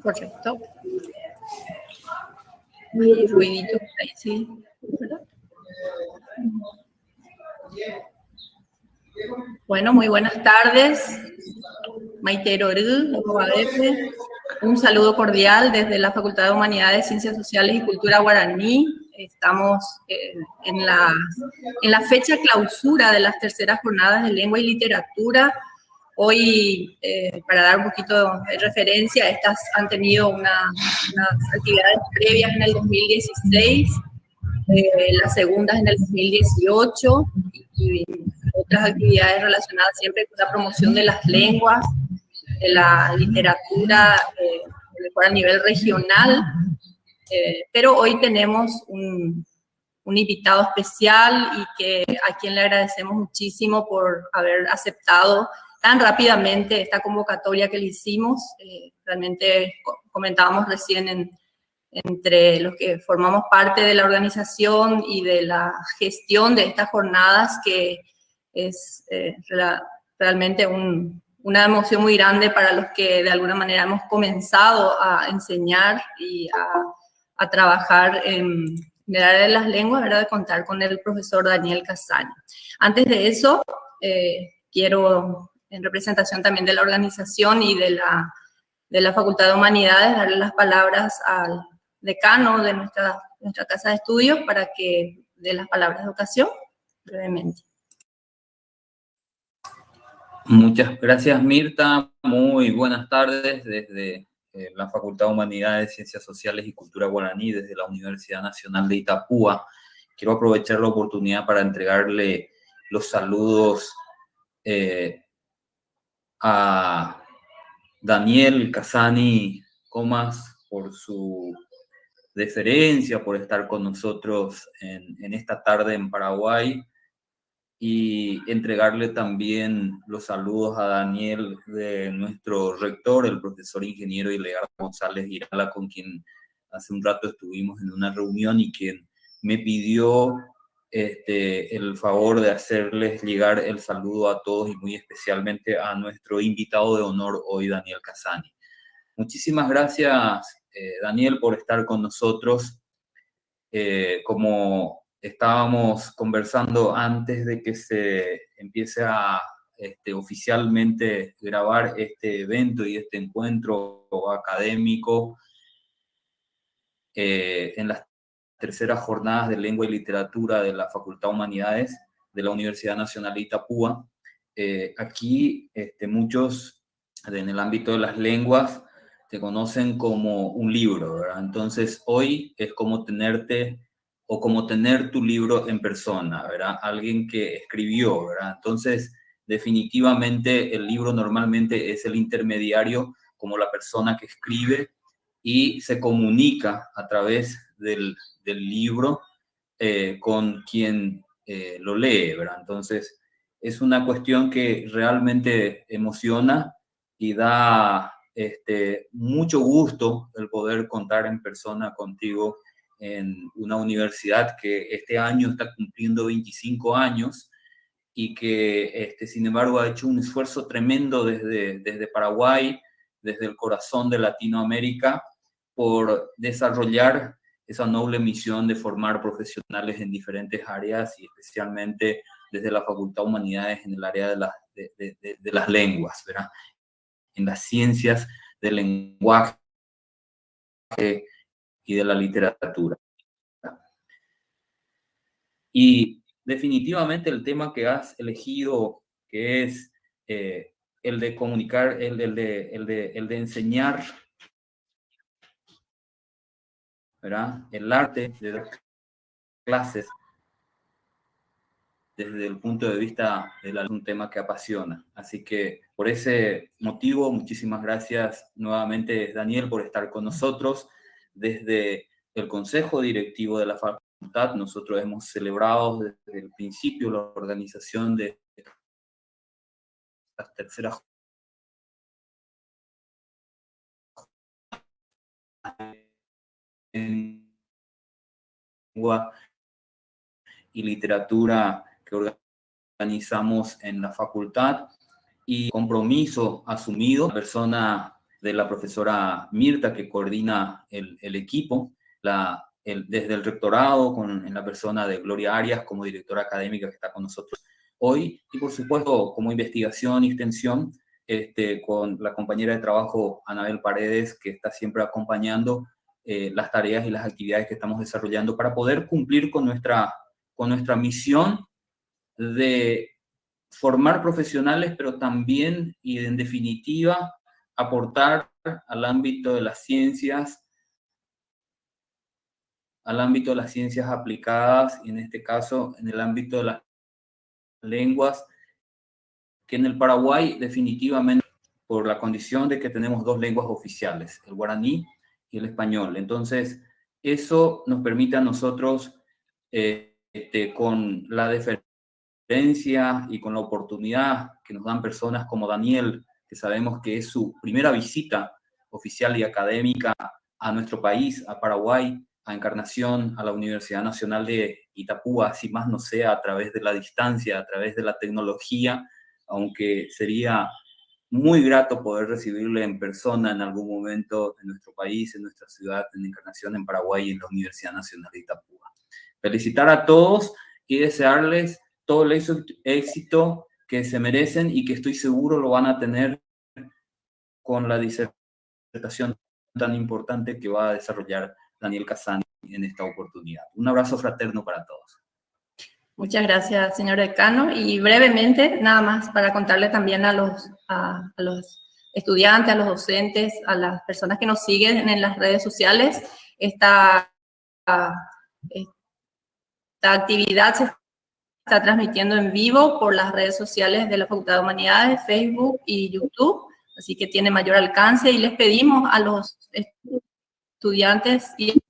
Correcto. Muy ruidito ahí, sí. ¿Verdad? Bueno, muy buenas tardes. Maite Orú, un saludo cordial desde la Facultad de Humanidades, Ciencias Sociales y Cultura Guaraní. Estamos en la fecha clausura de las terceras jornadas de lengua y literatura. Hoy, para dar un poquito de referencia, estas han tenido unas actividades previas en el 2016, las segundas en el 2018 y otras actividades relacionadas siempre con la promoción de las lenguas, de la literatura, mejor a nivel regional. Pero hoy tenemos un invitado especial y a quien le agradecemos muchísimo por haber aceptado tan rápidamente esta convocatoria que le hicimos. Realmente comentábamos recién entre los que formamos parte de la organización y de la gestión de estas jornadas, que es realmente una emoción muy grande para los que de alguna manera hemos comenzado a enseñar y a trabajar en el área de las lenguas, ¿verdad? De contar con el profesor Daniel Casani. Antes de eso, quiero, en representación también de la organización y de la Facultad de Humanidades, darle las palabras al decano de nuestra casa de estudios para que dé las palabras de ocasión brevemente. Muchas gracias, Mirta. Muy buenas tardes desde la Facultad de Humanidades, Ciencias Sociales y Cultura Guaraní, desde la Universidad Nacional de Itapúa. Quiero aprovechar la oportunidad para entregarle los saludos a Daniel Casani Comas por su deferencia, por estar con nosotros en esta tarde en Paraguay, y entregarle también los saludos a Daniel de nuestro rector, el profesor ingeniero Ilegar González Girala, con quien hace un rato estuvimos en una reunión y quien me pidió el favor de hacerles llegar el saludo a todos y muy especialmente a nuestro invitado de honor hoy, Daniel Casani. Muchísimas gracias, Daniel, por estar con nosotros. Como estábamos conversando antes de que se empiece a oficialmente grabar este evento y este encuentro académico en las terceras jornadas de Lengua y Literatura de la Facultad de Humanidades de la Universidad Nacional de Itapúa, aquí muchos en el ámbito de las lenguas te conocen como un libro, ¿verdad? Entonces hoy es como tenerte o como tener tu libro en persona, ¿verdad? Alguien que escribió, ¿verdad? Entonces, definitivamente el libro normalmente es el intermediario, como la persona que escribe y se comunica a través del libro con quien lo lee, ¿verdad? Entonces, es una cuestión que realmente emociona y da mucho gusto el poder contar en persona contigo en una universidad que este año está cumpliendo 25 años y que, sin embargo, ha hecho un esfuerzo tremendo desde Paraguay, desde el corazón de Latinoamérica, por desarrollar esa noble misión de formar profesionales en diferentes áreas y especialmente desde la Facultad de Humanidades en el área de las lenguas, ¿verdad? En las ciencias del lenguaje y de la literatura. Y definitivamente el tema que has elegido, que es el de comunicar, el de enseñar, ¿verdad? El arte de dar clases desde el punto de vista de un tema que apasiona. Así que por ese motivo, muchísimas gracias nuevamente, Daniel, por estar con nosotros. Desde el Consejo Directivo de la Facultad, nosotros hemos celebrado desde el principio la organización de las terceras en lengua y literatura que organizamos en la facultad, y compromiso asumido. La persona de la profesora Mirta, que coordina el equipo, desde el rectorado, en la persona de Gloria Arias como directora académica que está con nosotros hoy, y por supuesto como investigación y extensión, con la compañera de trabajo Anabel Paredes, que está siempre acompañando las tareas y las actividades que estamos desarrollando para poder cumplir con nuestra misión de formar profesionales, pero también y en definitiva aportar al ámbito de las ciencias, aplicadas, y en este caso en el ámbito de las lenguas, que en el Paraguay definitivamente, por la condición de que tenemos dos lenguas oficiales, el guaraní y el español. Entonces, eso nos permite a nosotros, con la diferencia y con la oportunidad que nos dan personas como Daniel, que sabemos que es su primera visita oficial y académica a nuestro país, a Paraguay, a Encarnación, a la Universidad Nacional de Itapúa, así más no sea a través de la distancia, a través de la tecnología, aunque sería muy grato poder recibirle en persona en algún momento en nuestro país, en nuestra ciudad, en Encarnación, en Paraguay y en la Universidad Nacional de Itapúa. Felicitar a todos y desearles todo el éxito que se merecen y que estoy seguro lo van a tener con la disertación tan importante que va a desarrollar Daniel Casani en esta oportunidad. Un abrazo fraterno para todos. Muchas gracias, señor decano. Y brevemente, nada más para contarle también a los estudiantes, a los docentes, a las personas que nos siguen en las redes sociales, esta actividad se está transmitiendo en vivo por las redes sociales de la Facultad de Humanidades, Facebook y YouTube, así que tiene mayor alcance, y les pedimos a los estudiantes y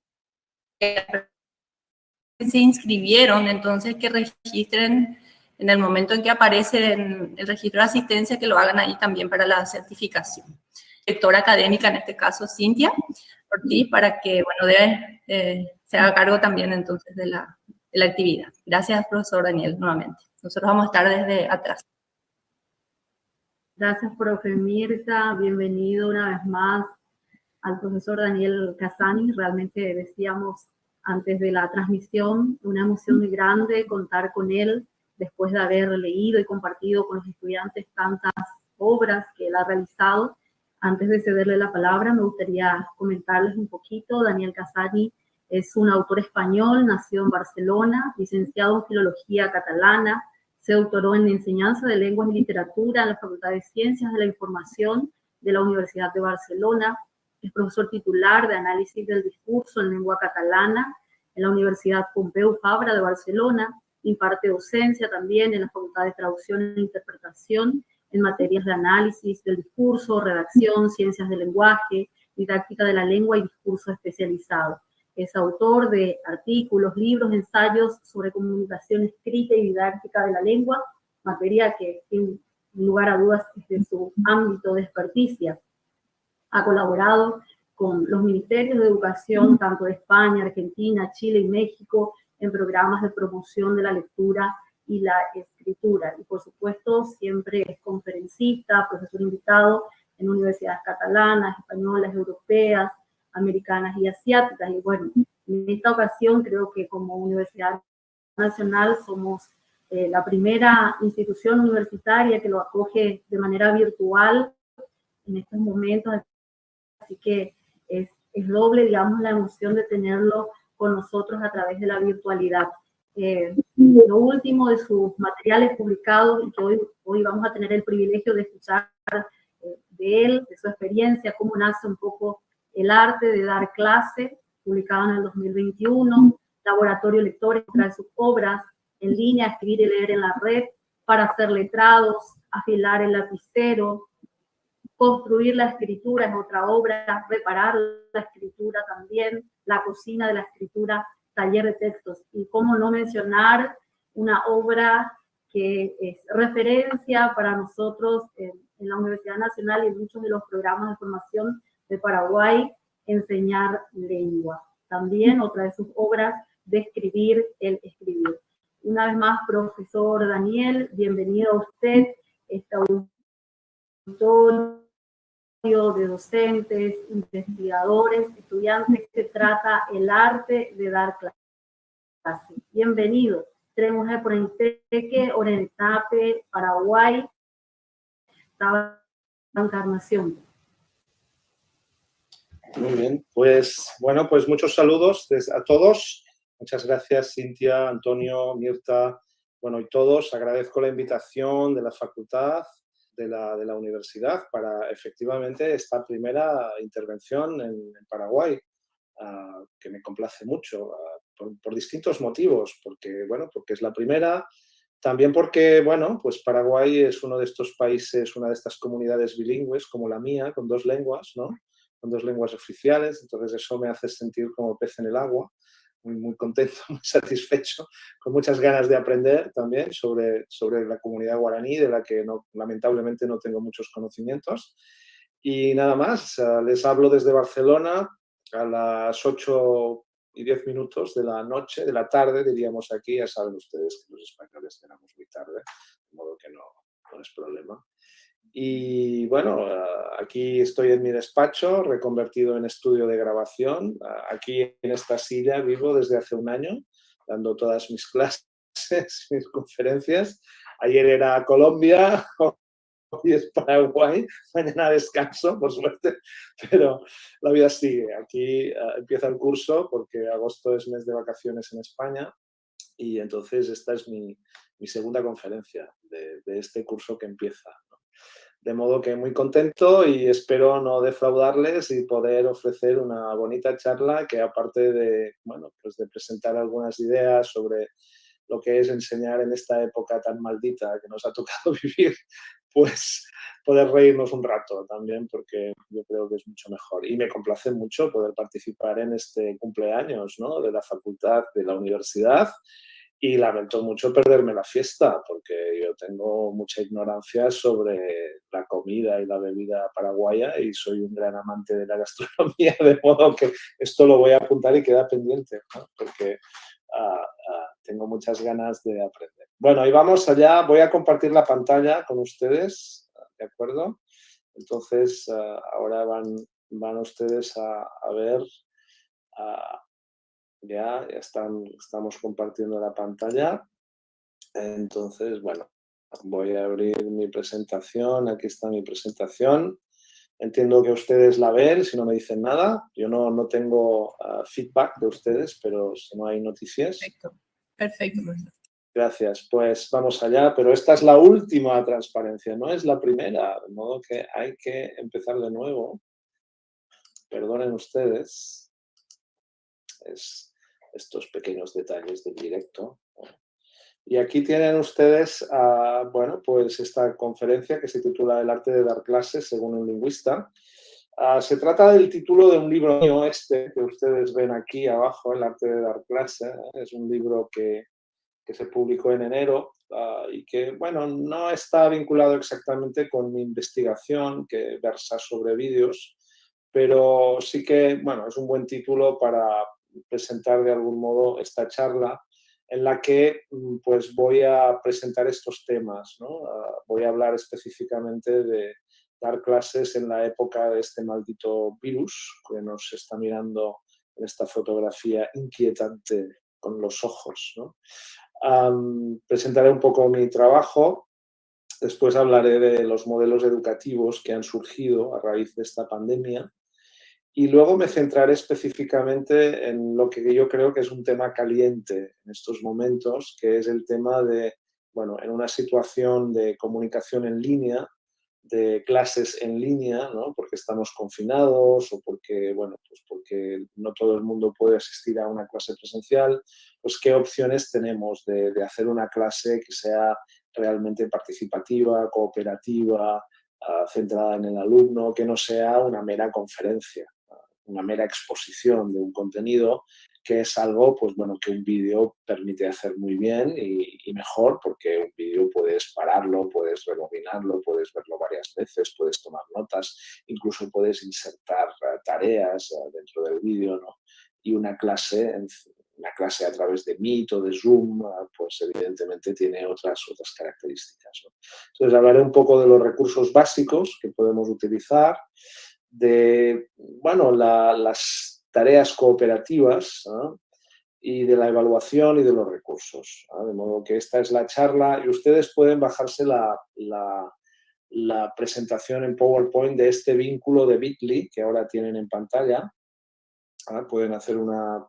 se inscribieron, entonces que registren en el momento en que aparece en el registro de asistencia, que lo hagan ahí también para la certificación. Directora académica, en este caso, Cintia Ortiz, para que, bueno, se haga cargo también entonces de la actividad. Gracias, profesor Daniel, nuevamente. Nosotros vamos a estar desde atrás. Gracias, profe Mirta. Bienvenido una vez más al profesor Daniel Casani. Realmente decíamos antes de la transmisión, una emoción muy grande contar con él después de haber leído y compartido con los estudiantes tantas obras que él ha realizado. Antes de cederle la palabra, me gustaría comentarles un poquito. Daniel Casani es un autor español, nació en Barcelona, licenciado en Filología Catalana, se doctoró en Enseñanza de Lenguas y Literatura en la Facultad de Ciencias de la Información de la Universidad de Barcelona, es profesor titular de Análisis del Discurso en Lengua Catalana en la Universidad Pompeu Fabra de Barcelona, imparte docencia también en la Facultad de Traducción e Interpretación en materias de análisis del discurso, redacción, ciencias del lenguaje, didáctica de la lengua y discurso especializado. Es autor de artículos, libros, ensayos sobre comunicación escrita y didáctica de la lengua, materia que, sin lugar a dudas, es de su ámbito de experticia. Ha colaborado con los ministerios de educación, tanto de España, Argentina, Chile y México, en programas de promoción de la lectura y la escritura. Y, por supuesto, siempre es conferencista, profesor invitado en universidades catalanas, españolas, europeas, americanas y asiáticas. Y bueno, en esta ocasión creo que como Universidad Nacional somos la primera institución universitaria que lo acoge de manera virtual en estos momentos, así que es doble, digamos, la emoción de tenerlo con nosotros a través de la virtualidad. Lo último de sus materiales publicados, y que hoy vamos a tener el privilegio de escuchar de él, de su experiencia, cómo nace un poco el arte de dar clase, publicado en el 2021, Laboratorio Lectores, trae sus obras en línea, escribir y leer en la red, para ser letrados, afilar el lapicero, construir la escritura es otra obra, reparar la escritura también, la cocina de la escritura, taller de textos. Y cómo no mencionar una obra que es referencia para nosotros en la Universidad Nacional y en muchos de los programas de formación de Paraguay, Enseñar Lengua. También otra de sus obras, de escribir, el escribir. Una vez más, profesor Daniel, bienvenido a usted. Esta de docentes, investigadores, estudiantes, que trata el arte de dar clases. Bienvenidos. Tenemos el Porenteque, Orenetape, Paraguay, Encarnación. Muy bien, pues bueno, pues muchos saludos a todos. Muchas gracias, Cintia, Antonio, Mirta, bueno, y todos. Agradezco la invitación de la facultad, de la universidad, para efectivamente esta primera intervención en Paraguay, que me complace mucho, por distintos motivos, porque, bueno, porque es la primera, también porque, bueno, pues Paraguay es uno de estos países, una de estas comunidades bilingües, como la mía, con dos lenguas, ¿no? Con dos lenguas oficiales, entonces eso me hace sentir como pez en el agua, muy, muy contento, muy satisfecho, con muchas ganas de aprender también sobre la comunidad guaraní, de la que lamentablemente no tengo muchos conocimientos. Y nada más, les hablo desde Barcelona a las 8:10 de la noche, de la tarde, diríamos aquí. Ya saben ustedes que los españoles cenamos muy tarde, de modo que no es problema. Y bueno, aquí estoy en mi despacho, reconvertido en estudio de grabación. Aquí en esta silla vivo desde hace un año, dando todas mis clases, mis conferencias. Ayer era Colombia, hoy es Paraguay, mañana descanso, por suerte, pero la vida sigue. Aquí empieza el curso porque agosto es mes de vacaciones en España y entonces esta es mi segunda conferencia de este curso que empieza, ¿no? De modo que muy contento y espero no defraudarles y poder ofrecer una bonita charla que, aparte de, bueno, pues de presentar algunas ideas sobre lo que es enseñar en esta época tan maldita que nos ha tocado vivir, pues poder reírnos un rato también, porque yo creo que es mucho mejor. Y me complace mucho poder participar en este cumpleaños, ¿no?, de la facultad, de la universidad. Y lamento mucho perderme la fiesta, porque yo tengo mucha ignorancia sobre la comida y la bebida paraguaya y soy un gran amante de la gastronomía, de modo que esto lo voy a apuntar y queda pendiente, ¿no?, porque tengo muchas ganas de aprender. Bueno, y vamos allá. Voy a compartir la pantalla con ustedes, ¿de acuerdo? Entonces, ahora van ustedes a ver... Ya estamos compartiendo la pantalla. Entonces, bueno, voy a abrir mi presentación. Aquí está mi presentación. Entiendo que ustedes la ven, si no me dicen nada. Yo no tengo feedback de ustedes, pero si no hay noticias. Perfecto. Gracias. Pues vamos allá, pero esta es la última transparencia, no es la primera, de modo que hay que empezar de nuevo. Perdonen ustedes estos pequeños detalles del directo. Y aquí tienen ustedes, bueno, pues esta conferencia que se titula El arte de dar clases según un lingüista. Se trata del título de un libro mío, que ustedes ven aquí abajo, El arte de dar clases. Es un libro que se publicó en enero y que, bueno, no está vinculado exactamente con mi investigación, que versa sobre vídeos, pero sí que, bueno, es un buen título para presentar de algún modo esta charla en la que pues voy a presentar estos temas, ¿no? Voy a hablar específicamente de dar clases en la época de este maldito virus que nos está mirando en esta fotografía inquietante con los ojos, ¿no? Presentaré un poco mi trabajo, después hablaré de los modelos educativos que han surgido a raíz de esta pandemia y luego me centraré específicamente en lo que yo creo que es un tema caliente en estos momentos, que es el tema de, bueno, en una situación de comunicación en línea, de clases en línea, ¿no?, porque estamos confinados o porque, bueno, pues porque no todo el mundo puede asistir a una clase presencial, pues qué opciones tenemos de hacer una clase que sea realmente participativa, cooperativa, centrada en el alumno, que no sea una mera conferencia, una mera exposición de un contenido, que es algo, pues bueno, que un vídeo permite hacer muy bien y mejor, porque un vídeo puedes pararlo, puedes rebobinarlo, puedes verlo varias veces, puedes tomar notas, incluso puedes insertar tareas dentro del vídeo, ¿no? Y una clase una clase a través de Meet o de Zoom, pues evidentemente tiene otras características, ¿no? Entonces hablaré un poco de los recursos básicos que podemos utilizar, de, bueno, las tareas cooperativas, ¿no? Y de la evaluación y de los recursos, ¿no? De modo que esta es la charla y ustedes pueden bajarse la presentación en PowerPoint de este vínculo de Bitly que ahora tienen en pantalla. Pueden hacer una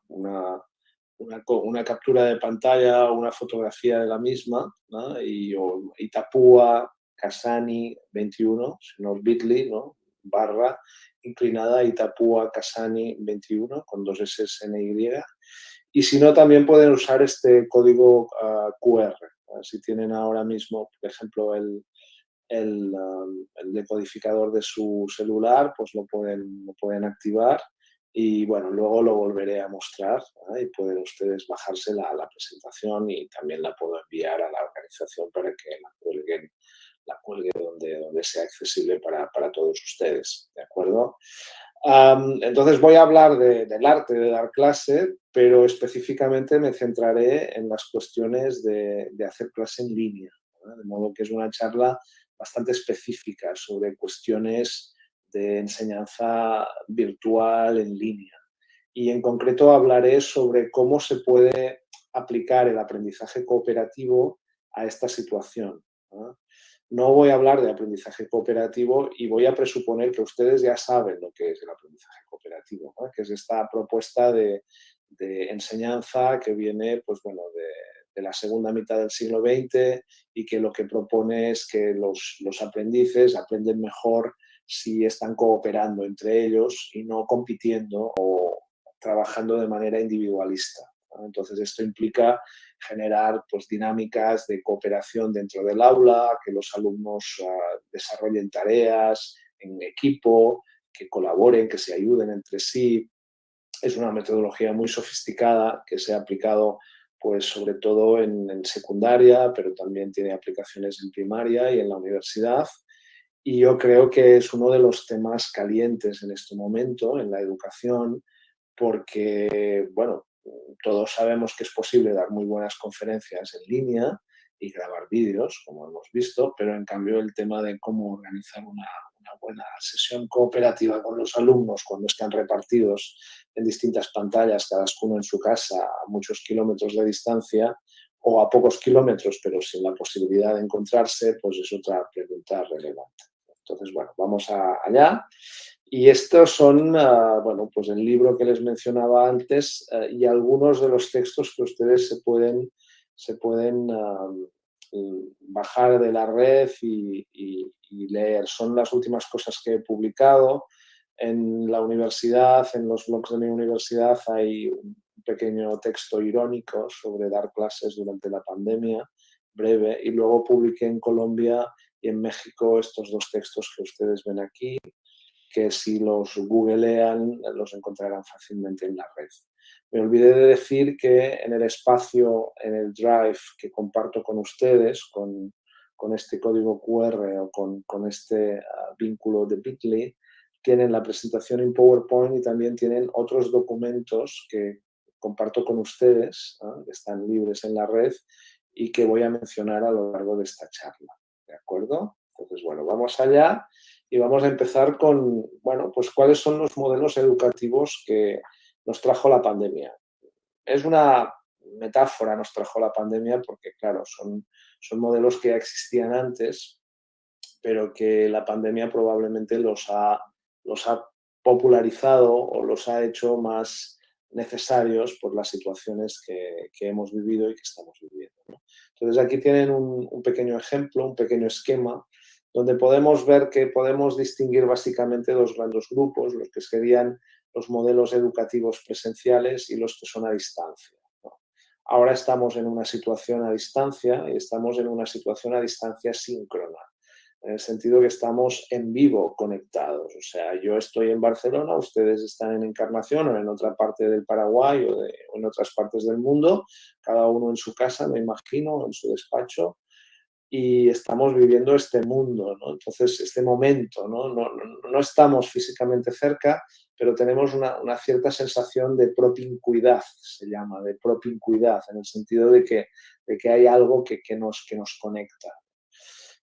captura de pantalla o una fotografía de la misma, ¿no? O Itapúa Cassani 21, sino Bitly, ¿no? / inclinada Itapúa Cassani 21 con 2 S en Y. Y si no, también pueden usar este código QR. Si tienen ahora mismo, por ejemplo, el decodificador de su celular, pues lo pueden activar y bueno, luego lo volveré a mostrar, ¿eh? Y pueden ustedes bajarse la presentación y también la puedo enviar a la organización para que la cuelgue donde sea accesible para todos ustedes, ¿de acuerdo? Entonces voy a hablar del arte de dar clase, pero específicamente me centraré en las cuestiones de hacer clase en línea, ¿no? De modo que es una charla bastante específica sobre cuestiones de enseñanza virtual en línea. Y en concreto hablaré sobre cómo se puede aplicar el aprendizaje cooperativo a esta situación, ¿no? No voy a hablar de aprendizaje cooperativo y voy a presuponer que ustedes ya saben lo que es el aprendizaje cooperativo, ¿no? Que es esta propuesta de enseñanza que viene, pues bueno, de la segunda mitad del siglo XX y que lo que propone es que los aprendices aprenden mejor si están cooperando entre ellos y no compitiendo o trabajando de manera individualista, ¿no? Entonces esto implica generar pues, dinámicas de cooperación dentro del aula, que los alumnos desarrollen tareas en equipo, que colaboren, que se ayuden entre sí. Es una metodología muy sofisticada que se ha aplicado pues, sobre todo en secundaria, pero también tiene aplicaciones en primaria y en la universidad. Y yo creo que es uno de los temas calientes en este momento en la educación, porque, bueno, todos sabemos que es posible dar muy buenas conferencias en línea y grabar vídeos, como hemos visto, pero en cambio el tema de cómo organizar una buena sesión cooperativa con los alumnos cuando están repartidos en distintas pantallas, cada uno en su casa, a muchos kilómetros de distancia o a pocos kilómetros, pero sin la posibilidad de encontrarse, pues es otra pregunta relevante. Entonces, bueno, vamos allá. Y estos son, bueno, pues el libro que les mencionaba antes y algunos de los textos que ustedes se pueden bajar de la red y leer. Son las últimas cosas que he publicado. En la universidad, en los blogs de mi universidad, hay un pequeño texto irónico sobre dar clases durante la pandemia, breve, y luego publiqué en Colombia y en México estos 2 textos que ustedes ven aquí, que si los googlean los encontrarán fácilmente en la red. Me olvidé de decir que en el espacio, en el Drive que comparto con ustedes, con este código QR o con este vínculo de Bitly, tienen la presentación en PowerPoint y también tienen otros documentos que comparto con ustedes, que están libres en la red y que voy a mencionar a lo largo de esta charla. ¿De acuerdo? Entonces, bueno, vamos allá. Y vamos a empezar con, bueno, pues cuáles son los modelos educativos que nos trajo la pandemia. Es una metáfora, nos trajo la pandemia, porque claro, son modelos que ya existían antes, pero que la pandemia probablemente los ha popularizado o los ha hecho más necesarios por las situaciones que hemos vivido y que estamos viviendo, ¿no? Entonces aquí tienen un pequeño ejemplo, un pequeño esquema donde podemos ver que podemos distinguir básicamente 2 grandes grupos, los que serían los modelos educativos presenciales y los que son a distancia, ¿no? Ahora estamos en una situación a distancia y estamos en una situación a distancia síncrona, en el sentido que estamos en vivo conectados. O sea, yo estoy en Barcelona, ustedes están en Encarnación o en otra parte del Paraguay o en otras partes del mundo, cada uno en su casa, me imagino, en su despacho, y estamos viviendo este mundo, ¿no? Entonces, este momento, ¿no? No estamos físicamente cerca, pero tenemos una cierta sensación de propincuidad, se llama, de propincuidad, en el sentido de que hay algo que nos conecta.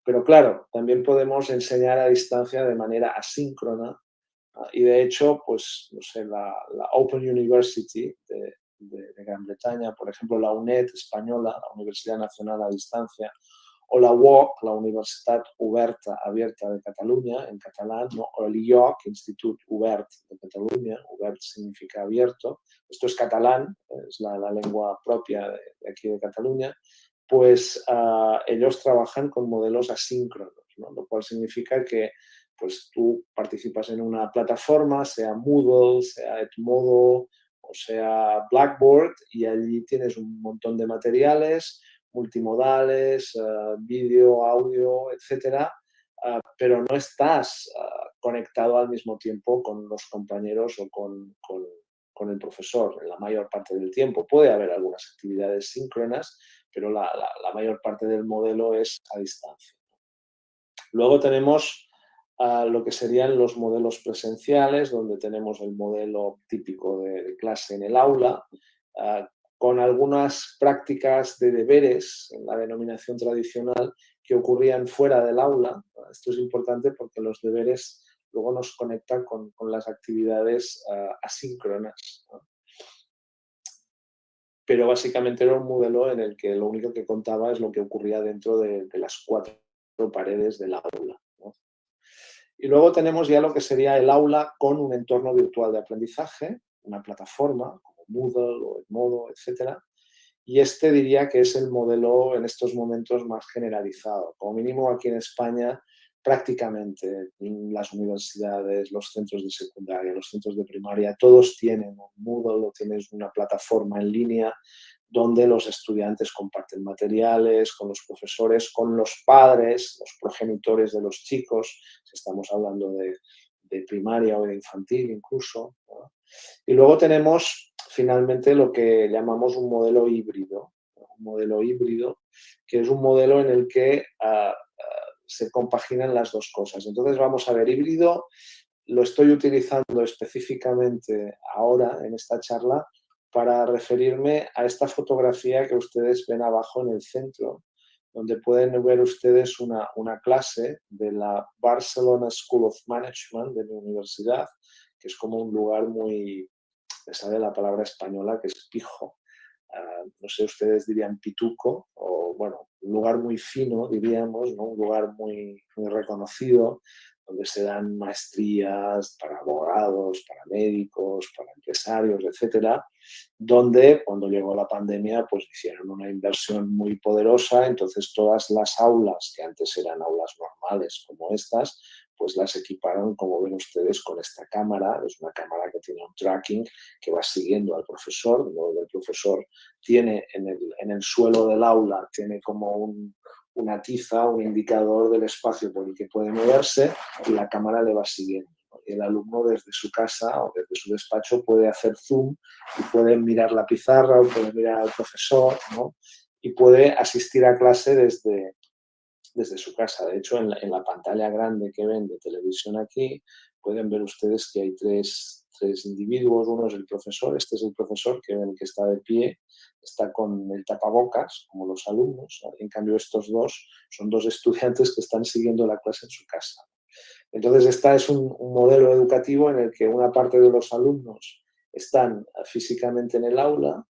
Pero claro, también podemos enseñar a distancia de manera asíncrona, y de hecho, pues, no sé, la Open University de Gran Bretaña, por ejemplo, la UNED española, la Universidad Nacional a Distancia, o la UOC, la Universitat Oberta Abierta de Cataluña, en catalán, ¿no? O el IOC, Institut Obert de Cataluña, Obert significa abierto, esto es catalán, es la lengua propia de aquí de Cataluña, pues ellos trabajan con modelos asíncronos, ¿no? Lo cual significa que pues, tú participas en una plataforma, sea Moodle, sea Edmodo o sea Blackboard, y allí tienes un montón de materiales multimodales, vídeo, audio, etcétera, pero no estás conectado al mismo tiempo con los compañeros o con el profesor en la mayor parte del tiempo. Puede haber algunas actividades síncronas, pero la mayor parte del modelo es a distancia. Luego tenemos lo que serían los modelos presenciales, donde tenemos el modelo típico de clase en el aula, con algunas prácticas de deberes, en la denominación tradicional, que ocurrían fuera del aula. Esto es importante porque los deberes luego nos conectan con las actividades asíncronas, ¿no? Pero básicamente era un modelo en el que lo único que contaba es lo que ocurría dentro de las 4 paredes del aula, ¿no? Y luego tenemos ya lo que sería el aula con un entorno virtual de aprendizaje, una plataforma como Moodle o Edmodo, etcétera. Y este diría que es el modelo en estos momentos más generalizado. Como mínimo aquí en España, prácticamente las universidades, los centros de secundaria, los centros de primaria, todos tienen un Moodle o tienen una plataforma en línea donde los estudiantes comparten materiales con los profesores, con los padres, los progenitores de los chicos, si estamos hablando de primaria o de infantil incluso, ¿no? Y luego tenemos finalmente lo que llamamos un modelo híbrido, ¿no? Un modelo híbrido que es un modelo en el que se compaginan las dos cosas. Entonces vamos a ver, híbrido lo estoy utilizando específicamente ahora en esta charla para referirme a esta fotografía que ustedes ven abajo en el centro, donde pueden ver ustedes una clase de la Barcelona School of Management de mi universidad, que es como un lugar muy, me sale la palabra española que es pijo, no sé, ustedes dirían pituco, o bueno, un lugar muy fino, diríamos, ¿no? Un lugar muy, muy reconocido, donde se dan maestrías para abogados, para médicos, para empresarios, etcétera, donde cuando llegó la pandemia pues hicieron una inversión muy poderosa, entonces todas las aulas que antes eran aulas normales como estas, pues las equiparon, como ven ustedes, con esta cámara. Es una cámara que tiene un tracking que va siguiendo al profesor, de modo que el profesor tiene en el suelo del aula, tiene como una tiza, un indicador del espacio por el que puede moverse y la cámara le va siguiendo. Y el alumno desde su casa o desde su despacho puede hacer zoom y puede mirar la pizarra o puede mirar al profesor, ¿no? Y puede asistir a clase desde su casa. De hecho, en la pantalla grande que ven de televisión aquí, pueden ver ustedes que hay tres individuos. Uno es el profesor, este es el profesor que ven que está de pie, está con el tapabocas, como los alumnos. En cambio, estos dos son dos estudiantes que están siguiendo la clase en su casa. Entonces, este es un modelo educativo en el que una parte de los alumnos están físicamente en el aula,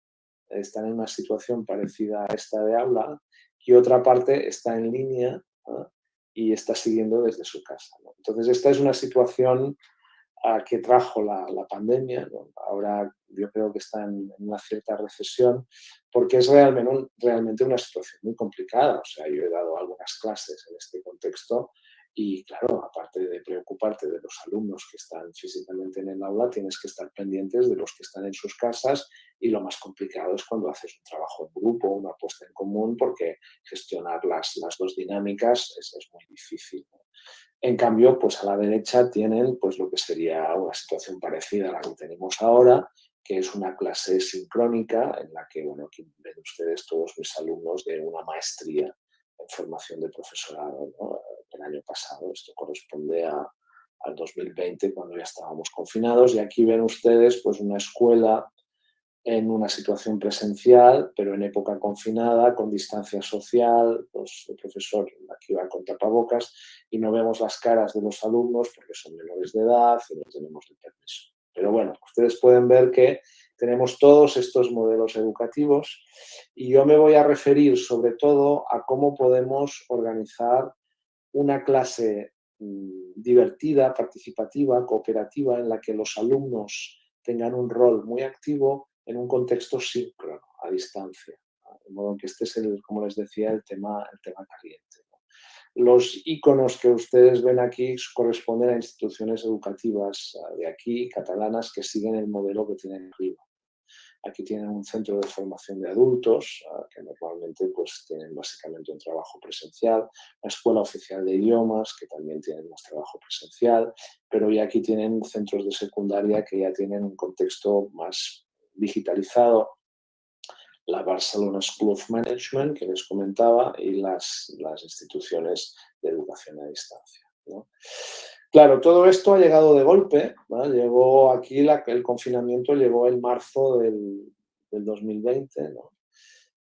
están en una situación parecida a esta de aula, y otra parte está en línea, ¿no? Y está siguiendo desde su casa, ¿no? Entonces, esta es una situación que trajo la pandemia, ¿no? Ahora yo creo que está en una cierta recesión, porque es realmente una situación muy complicada. O sea, yo he dado algunas clases en este contexto y, claro, aparte de preocuparte de los alumnos que están físicamente en el aula, tienes que estar pendientes de los que están en sus casas, y lo más complicado es cuando haces un trabajo en grupo, una puesta en común, porque gestionar las dos dinámicas es muy difícil, ¿no? En cambio, pues a la derecha tienen pues lo que sería una situación parecida a la que tenemos ahora, que es una clase sincrónica en la que, bueno, aquí ven ustedes todos mis alumnos de una maestría en formación de profesorado, ¿no? El año pasado. Esto corresponde a al 2020, cuando ya estábamos confinados. Y aquí ven ustedes pues una escuela en una situación presencial, pero en época confinada, con distancia social, pues el profesor aquí va con tapabocas y no vemos las caras de los alumnos porque son menores de edad y no tenemos el permiso. Pero bueno, ustedes pueden ver que tenemos todos estos modelos educativos y yo me voy a referir sobre todo a cómo podemos organizar una clase divertida, participativa, cooperativa, en la que los alumnos tengan un rol muy activo en un contexto síncrono, a distancia. De modo que este es, como les decía, el tema caliente. Los iconos que ustedes ven aquí corresponden a instituciones educativas de aquí, catalanas, que siguen el modelo que tienen arriba. Aquí tienen un centro de formación de adultos, que normalmente pues, tienen básicamente un trabajo presencial, la Escuela Oficial de Idiomas, que también tienen más trabajo presencial, pero ya aquí tienen centros de secundaria que ya tienen un contexto más digitalizado, la Barcelona School of Management, que les comentaba, y las instituciones de educación a distancia, ¿no? Claro, todo esto ha llegado de golpe, ¿no? Llegó aquí, el confinamiento llegó en marzo del 2020, ¿no?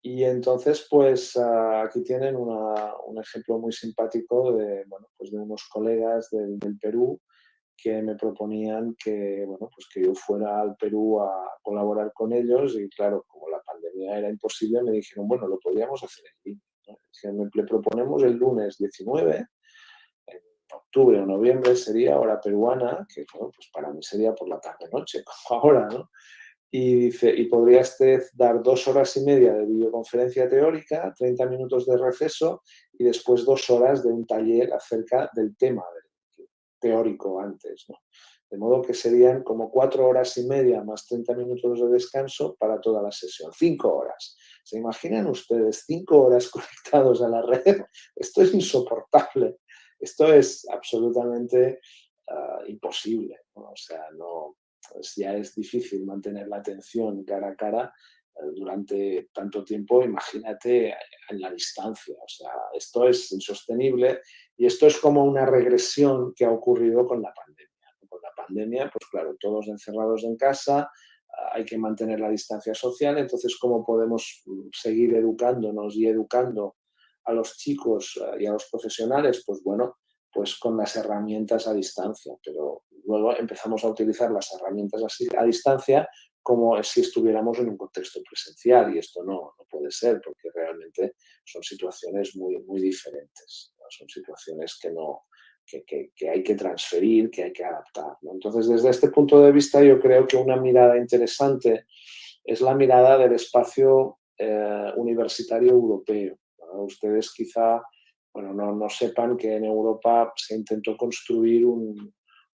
Y entonces, pues aquí tienen un ejemplo muy simpático de, bueno, pues de unos colegas del Perú que me proponían que, bueno, pues que yo fuera al Perú a colaborar con ellos y claro, como la pandemia era imposible, me dijeron, bueno, lo podríamos hacer en línea, ¿no? Dijeron, le proponemos el lunes 19, en octubre o noviembre sería hora peruana, que bueno, pues para mí sería por la tarde-noche, como ahora, ¿no? Y dice, y podría usted dar 2 horas y media de videoconferencia teórica, 30 minutos de receso y después 2 horas de un taller acerca del tema teórico antes, ¿no? De modo que serían como 4 horas y media más 30 minutos de descanso para toda la sesión, 5 horas. ¿Se imaginan ustedes 5 horas conectados a la red? Esto es insoportable, esto es absolutamente imposible, ¿no? O sea, no, pues ya es difícil mantener la atención cara a cara durante tanto tiempo, imagínate en la distancia. O sea, esto es insostenible y esto es como una regresión que ha ocurrido con la pandemia. Con la pandemia, pues claro, todos encerrados en casa, hay que mantener la distancia social, entonces ¿cómo podemos seguir educándonos y educando a los chicos y a los profesionales? Pues bueno, pues con las herramientas a distancia, pero luego empezamos a utilizar las herramientas a distancia como si estuviéramos en un contexto presencial y esto no puede ser porque realmente son situaciones muy, muy diferentes, ¿no? Son situaciones que hay que transferir, que hay que adaptar, ¿no? Entonces, desde este punto de vista, yo creo que una mirada interesante es la mirada del espacio universitario europeo, ¿no? Ustedes quizá bueno, no sepan que en Europa se intentó construir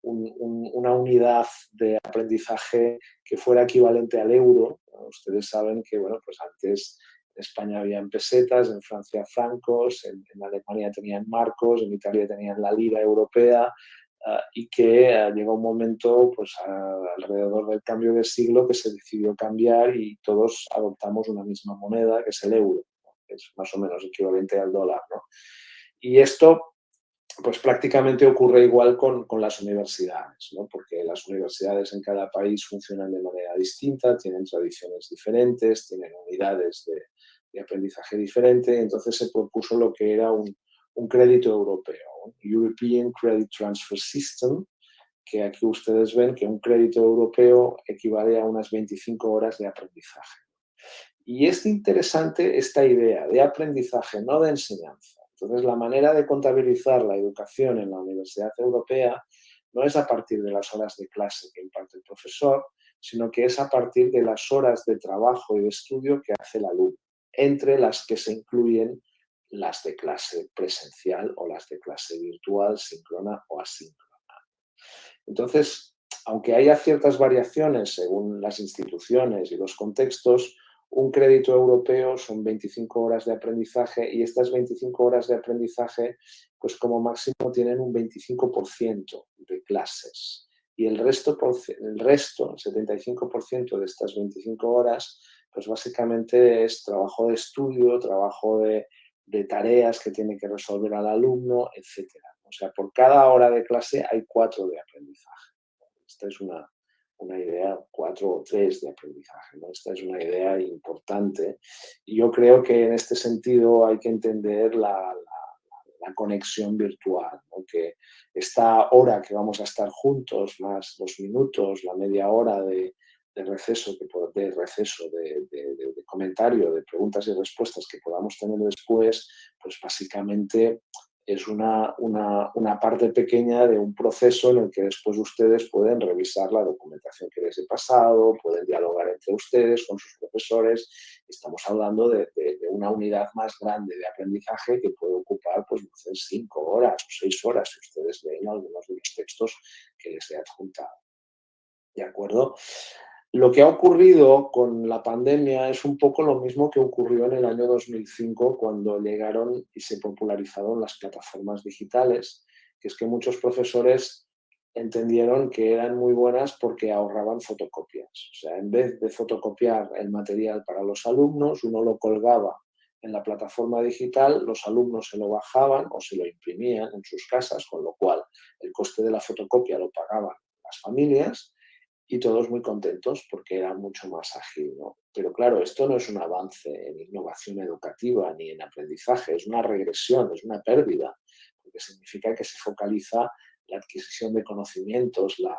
una unidad de aprendizaje que fuera equivalente al euro. Ustedes saben que, bueno, pues antes en España habían pesetas, en Francia francos, en Alemania tenían marcos, en Italia tenían la lira europea, y que llegó un momento, pues alrededor del cambio de siglo, que se decidió cambiar y todos adoptamos una misma moneda, que es el euro, ¿no? Que es más o menos equivalente al dólar, ¿no? Y esto pues prácticamente ocurre igual con las universidades, ¿no? Porque las universidades en cada país funcionan de manera distinta, tienen tradiciones diferentes, tienen unidades de aprendizaje diferente, entonces se propuso lo que era un crédito europeo, un European Credit Transfer System, que aquí ustedes ven que un crédito europeo equivale a unas 25 horas de aprendizaje. Y es interesante esta idea de aprendizaje, no de enseñanza. Entonces, la manera de contabilizar la educación en la Universidad Europea no es a partir de las horas de clase que imparte el profesor, sino que es a partir de las horas de trabajo y de estudio que hace el alumno, entre las que se incluyen las de clase presencial o las de clase virtual, síncrona o asíncrona. Entonces, aunque haya ciertas variaciones según las instituciones y los contextos, un crédito europeo son 25 horas de aprendizaje y estas 25 horas de aprendizaje, pues como máximo tienen un 25% de clases. Y el resto, el 75% de estas 25 horas, pues básicamente es trabajo de estudio, trabajo de tareas que tiene que resolver al alumno, etc. O sea, por cada hora de clase hay 4 de aprendizaje. Esta es una idea, 4 o 3 de aprendizaje, ¿no? Esta es una idea importante. Y yo creo que en este sentido hay que entender la conexión virtual, ¿no? Que esta hora que vamos a estar juntos, más los minutos, la media hora de receso, de comentario, de preguntas y respuestas que podamos tener después, pues básicamente es una parte pequeña de un proceso en el que después ustedes pueden revisar la documentación que les he pasado, pueden dialogar entre ustedes con sus profesores. Estamos hablando de una unidad más grande de aprendizaje que puede ocupar, pues, 5 horas o 6 horas si ustedes leen algunos de los textos que les he adjuntado. ¿De acuerdo? Lo que ha ocurrido con la pandemia es un poco lo mismo que ocurrió en el año 2005 cuando llegaron y se popularizaron las plataformas digitales, que es que muchos profesores entendieron que eran muy buenas porque ahorraban fotocopias. O sea, en vez de fotocopiar el material para los alumnos, uno lo colgaba en la plataforma digital, los alumnos se lo bajaban o se lo imprimían en sus casas, con lo cual el coste de la fotocopia lo pagaban las familias y todos muy contentos porque era mucho más ágil, ¿no? Pero claro, esto no es un avance en innovación educativa ni en aprendizaje, es una regresión, es una pérdida, porque significa que se focaliza la adquisición de conocimientos, la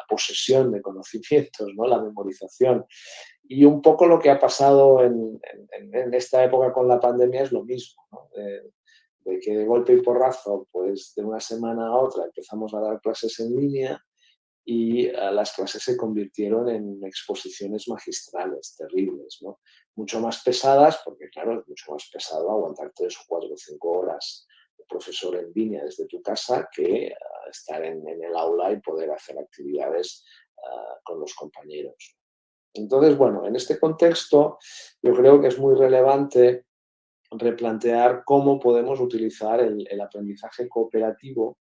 posesión de conocimientos, ¿no? La memorización. Y un poco lo que ha pasado en esta época con la pandemia es lo mismo, ¿no? De que de golpe y porrazo, pues de una semana a otra empezamos a dar clases en línea y las clases se convirtieron en exposiciones magistrales, terribles, ¿no? Mucho más pesadas, porque claro, es mucho más pesado aguantar 3 o 4 o 5 horas de profesor en línea desde tu casa que estar en el aula y poder hacer actividades con los compañeros. Entonces, bueno, en este contexto yo creo que es muy relevante replantear cómo podemos utilizar el aprendizaje cooperativo,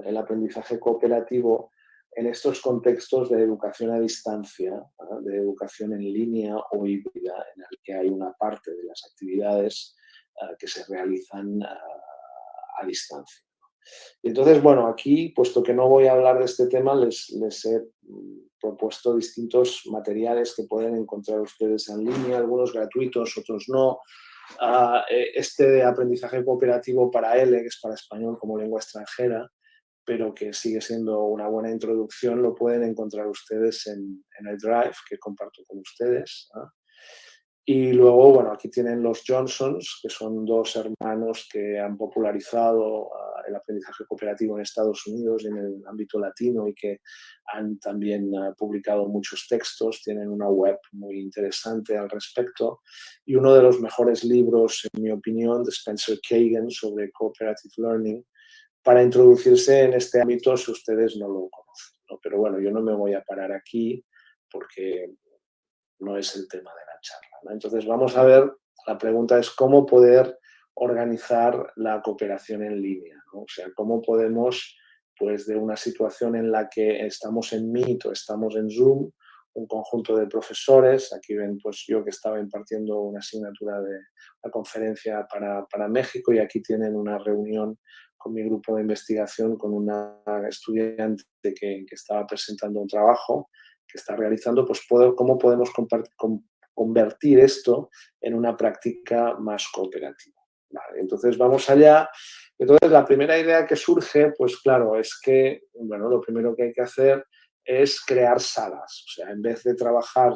el aprendizaje cooperativo en estos contextos de educación a distancia, ¿no? De educación en línea o híbrida, en el que hay una parte de las actividades que se realizan a distancia. Y entonces, bueno, aquí, puesto que no voy a hablar de este tema, les he propuesto distintos materiales que pueden encontrar ustedes en línea, algunos gratuitos, otros no. Este de aprendizaje cooperativo para ELE, que es para español como lengua extranjera, pero que sigue siendo una buena introducción, lo pueden encontrar ustedes en el Drive que comparto con ustedes, ¿no? Y luego, bueno, aquí tienen los Johnsons, que son 2 hermanos que han popularizado el aprendizaje cooperativo en Estados Unidos y en el ámbito latino y que han también publicado muchos textos, tienen una web muy interesante al respecto. Y uno de los mejores libros, en mi opinión, de Spencer Kagan sobre Cooperative Learning, para introducirse en este ámbito si ustedes no lo conocen, ¿no? Pero bueno, yo no me voy a parar aquí porque no es el tema de la charla, ¿no? Entonces vamos a ver, la pregunta es cómo poder organizar la cooperación en línea, ¿no? O sea, cómo podemos, pues de una situación en la que estamos en Meet o estamos en Zoom, un conjunto de profesores, aquí ven pues yo que estaba impartiendo una asignatura de la conferencia para México y aquí tienen una reunión con mi grupo de investigación con una estudiante que estaba presentando un trabajo que está realizando, pues cómo podemos convertir esto en una práctica más cooperativa. Vale, entonces vamos allá. Entonces la primera idea que surge, pues claro, es que, bueno, lo primero que hay que hacer es crear salas. O sea, en vez de trabajar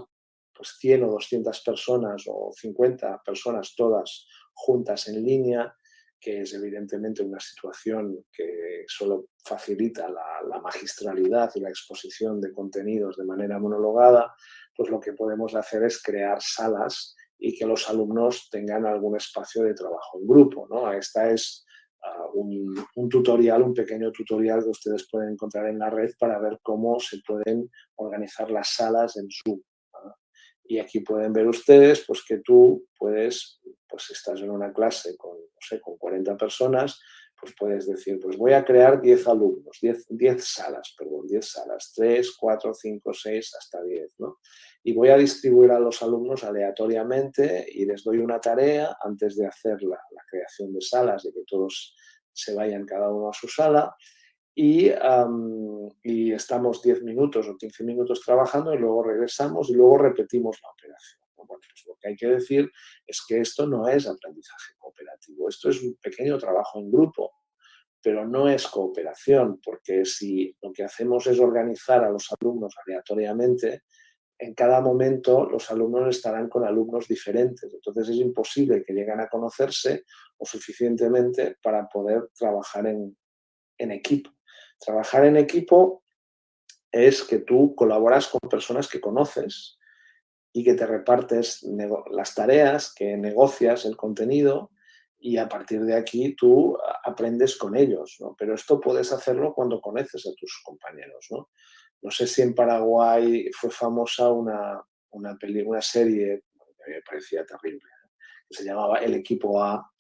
pues 100 o 200 personas o 50 personas todas juntas en línea, que es evidentemente una situación que solo facilita la magistralidad y la exposición de contenidos de manera monologada, pues lo que podemos hacer es crear salas y que los alumnos tengan algún espacio de trabajo en grupo, ¿no? Esta es un tutorial, un pequeño tutorial que ustedes pueden encontrar en la red para ver cómo se pueden organizar las salas en Zoom, ¿no? Y aquí pueden ver ustedes pues, que tú puedes, pues si estás en una clase con, no sé, con 40 personas, pues puedes decir, pues voy a crear 10 alumnos, 10 salas, 3, 4, 5, 6, hasta 10, ¿no? Y voy a distribuir a los alumnos aleatoriamente y les doy una tarea antes de hacer la creación de salas, de que todos se vayan cada uno a su sala y estamos 10 minutos o 15 minutos trabajando y luego regresamos y luego repetimos la operación. Bueno, pues lo que hay que decir es que esto no es aprendizaje cooperativo, esto es un pequeño trabajo en grupo, pero no es cooperación, porque si lo que hacemos es organizar a los alumnos aleatoriamente, en cada momento los alumnos estarán con alumnos diferentes. Entonces es imposible que lleguen a conocerse o suficientemente para poder trabajar en equipo. Trabajar en equipo es que tú colaboras con personas que conoces y que te repartes las tareas, que negocias el contenido y a partir de aquí tú aprendes con ellos, ¿no? Pero esto puedes hacerlo cuando conoces a tus compañeros, ¿no? No sé si en Paraguay fue famosa una serie que me parecía terrible, que se llamaba El Equipo A,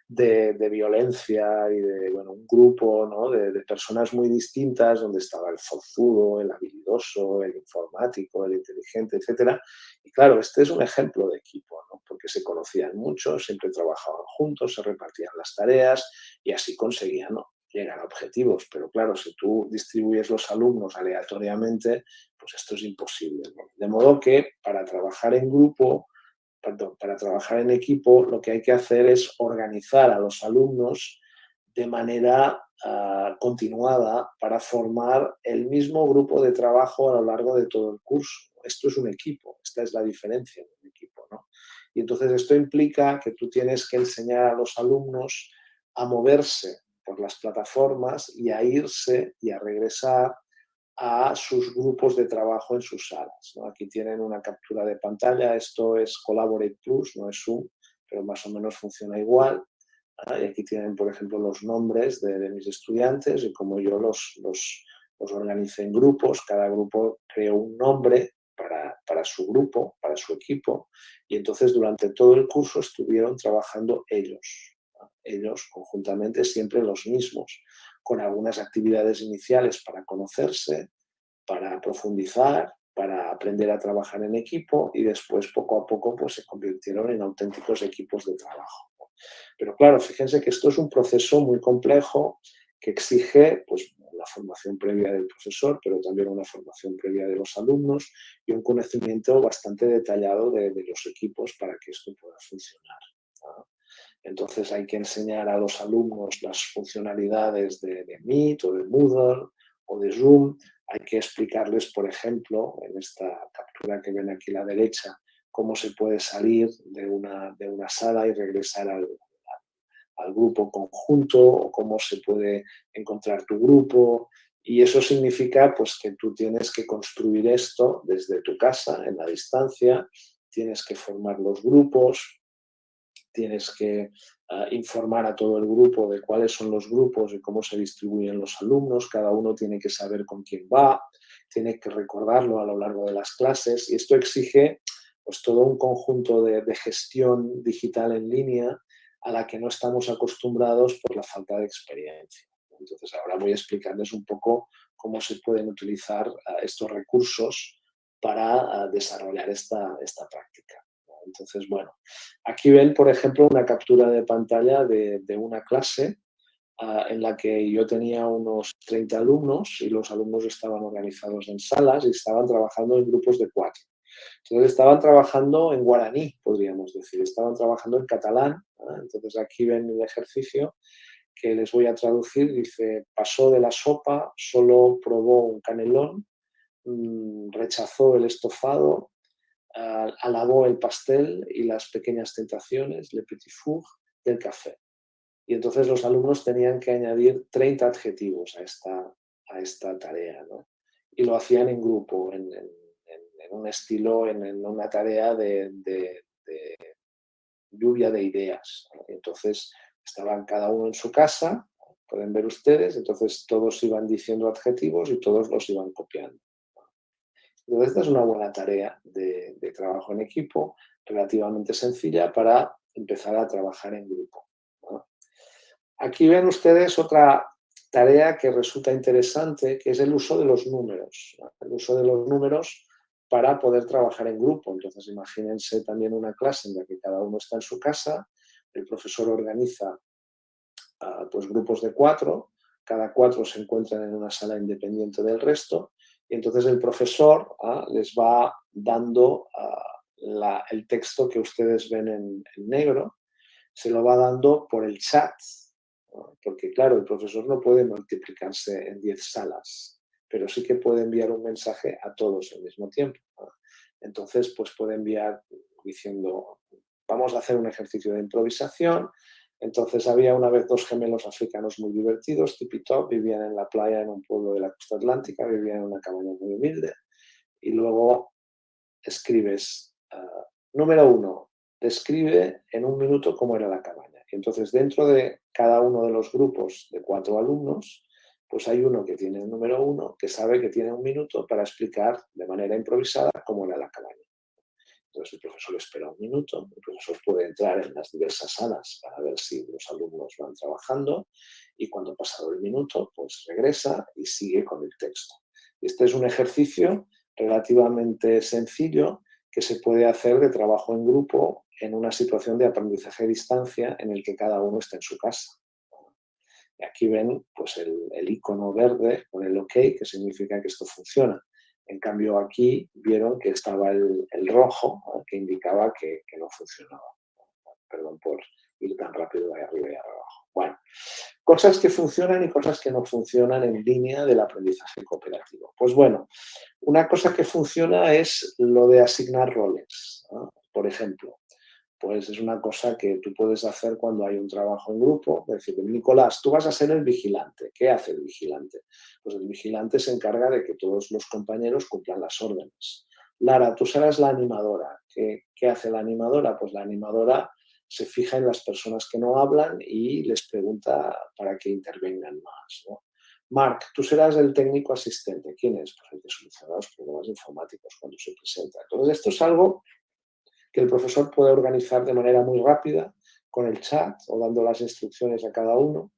de violencia y de un grupo, ¿no? de personas muy distintas, donde estaba el forzudo, el habilidoso, el informático, el inteligente, etc. Y claro, este es un ejemplo de equipo, ¿no? Porque se conocían mucho, siempre trabajaban juntos, se repartían las tareas y así conseguían, ¿no?, llegar a objetivos. Pero claro, si tú distribuyes los alumnos aleatoriamente, pues esto es imposible, ¿no? De modo que para trabajar en grupo, para trabajar en equipo, lo que hay que hacer es organizar a los alumnos de manera continuada para formar el mismo grupo de trabajo a lo largo de todo el curso. Esto es un equipo, esta es la diferencia de un equipo, ¿no? Y entonces esto implica que tú tienes que enseñar a los alumnos a moverse por las plataformas y a irse y a regresar a sus grupos de trabajo en sus salas, ¿no? Aquí tienen una captura de pantalla, esto es Collaborate Plus, no es Zoom, pero más o menos funciona igual. Y aquí tienen, por ejemplo, los nombres de mis estudiantes y como yo los organicé en grupos, cada grupo creó un nombre para su grupo, para su equipo, y entonces durante todo el curso estuvieron trabajando ellos, ¿no? Ellos conjuntamente, siempre los mismos, con algunas actividades iniciales para conocerse, para profundizar, para aprender a trabajar en equipo y después poco a poco pues se convirtieron en auténticos equipos de trabajo. Pero claro, fíjense que esto es un proceso muy complejo que exige pues la formación previa del profesor, pero también una formación previa de los alumnos y un conocimiento bastante detallado de los equipos para que esto pueda funcionar, ¿no? Entonces hay que enseñar a los alumnos las funcionalidades de Meet o de Moodle o de Zoom. Hay que explicarles, por ejemplo, en esta captura que ven aquí a la derecha, cómo se puede salir de una sala y regresar al grupo conjunto o cómo se puede encontrar tu grupo. Y eso significa pues, que tú tienes que construir esto desde tu casa, en la distancia, tienes que formar los grupos, tienes que informar a todo el grupo de cuáles son los grupos y cómo se distribuyen los alumnos, cada uno tiene que saber con quién va, tiene que recordarlo a lo largo de las clases y esto exige pues, todo un conjunto de gestión digital en línea a la que no estamos acostumbrados por la falta de experiencia. Entonces ahora voy a explicarles un poco cómo se pueden utilizar estos recursos para desarrollar esta práctica. Entonces, bueno, aquí ven, por ejemplo, una captura de pantalla de una clase en la que yo tenía unos 30 alumnos y los alumnos estaban organizados en salas y estaban trabajando en grupos de 4. Entonces, estaban trabajando en guaraní, podríamos decir, estaban trabajando en catalán, ¿no? Entonces, aquí ven el ejercicio que les voy a traducir. Dice, pasó de la sopa, solo probó un canelón, rechazó el estofado, alabó el pastel y las pequeñas tentaciones, le petit four, del café. Y entonces los alumnos tenían que añadir 30 adjetivos a esta tarea, ¿no? Y lo hacían en grupo, en un estilo, en una tarea de lluvia de ideas, ¿no? Entonces estaban cada uno en su casa, pueden ver ustedes, entonces todos iban diciendo adjetivos y todos los iban copiando. Entonces, esta es una buena tarea de trabajo en equipo, relativamente sencilla para empezar a trabajar en grupo, ¿no? Aquí ven ustedes otra tarea que resulta interesante, que es el uso de los números, ¿no? El uso de los números para poder trabajar en grupo. Entonces, imagínense también una clase en la que cada uno está en su casa, el profesor organiza pues grupos de 4, cada 4 se encuentran en una sala independiente del resto, y entonces el profesor les va dando el texto que ustedes ven en negro, se lo va dando por el chat, porque claro, el profesor no puede multiplicarse en 10 salas, pero sí que puede enviar un mensaje a todos al mismo tiempo. Entonces, pues puede enviar diciendo, vamos a hacer un ejercicio de improvisación. Entonces había una vez 2 gemelos africanos muy divertidos, tipi-top, vivían en la playa en un pueblo de la costa atlántica, vivían en una cabaña muy humilde, y luego escribes, número 1, describe en 1 minuto cómo era la cabaña. Y entonces dentro de cada uno de los grupos de 4 alumnos, pues hay uno que tiene el número 1, que sabe que tiene 1 minuto para explicar de manera improvisada cómo era la cabaña. Entonces el profesor espera 1 minuto, el profesor puede entrar en las diversas salas para ver si los alumnos van trabajando, y cuando ha pasado el minuto, pues regresa y sigue con el texto. Este es un ejercicio relativamente sencillo que se puede hacer de trabajo en grupo en una situación de aprendizaje a distancia en el que cada uno está en su casa. Y aquí ven pues, el icono verde con el OK, que significa que esto funciona. En cambio, aquí vieron que estaba el rojo, que indicaba que no funcionaba. Perdón por ir tan rápido de arriba y abajo. Bueno, cosas que funcionan y cosas que no funcionan en línea del aprendizaje cooperativo. Pues bueno, una cosa que funciona es lo de asignar roles, ¿no? Por ejemplo, pues es una cosa que tú puedes hacer cuando hay un trabajo en grupo. Es decir, Nicolás, tú vas a ser el vigilante. ¿Qué hace el vigilante? Pues el vigilante se encarga de que todos los compañeros cumplan las órdenes. Lara, tú serás la animadora. ¿Qué hace la animadora? Pues la animadora se fija en las personas que no hablan y les pregunta para que intervengan más, ¿no? Marc, tú serás el técnico asistente. ¿Quién es? Pues el que soluciona los problemas informáticos cuando se presenta. Entonces, esto es algo que el profesor puede organizar de manera muy rápida con el chat o dando las instrucciones a cada uno,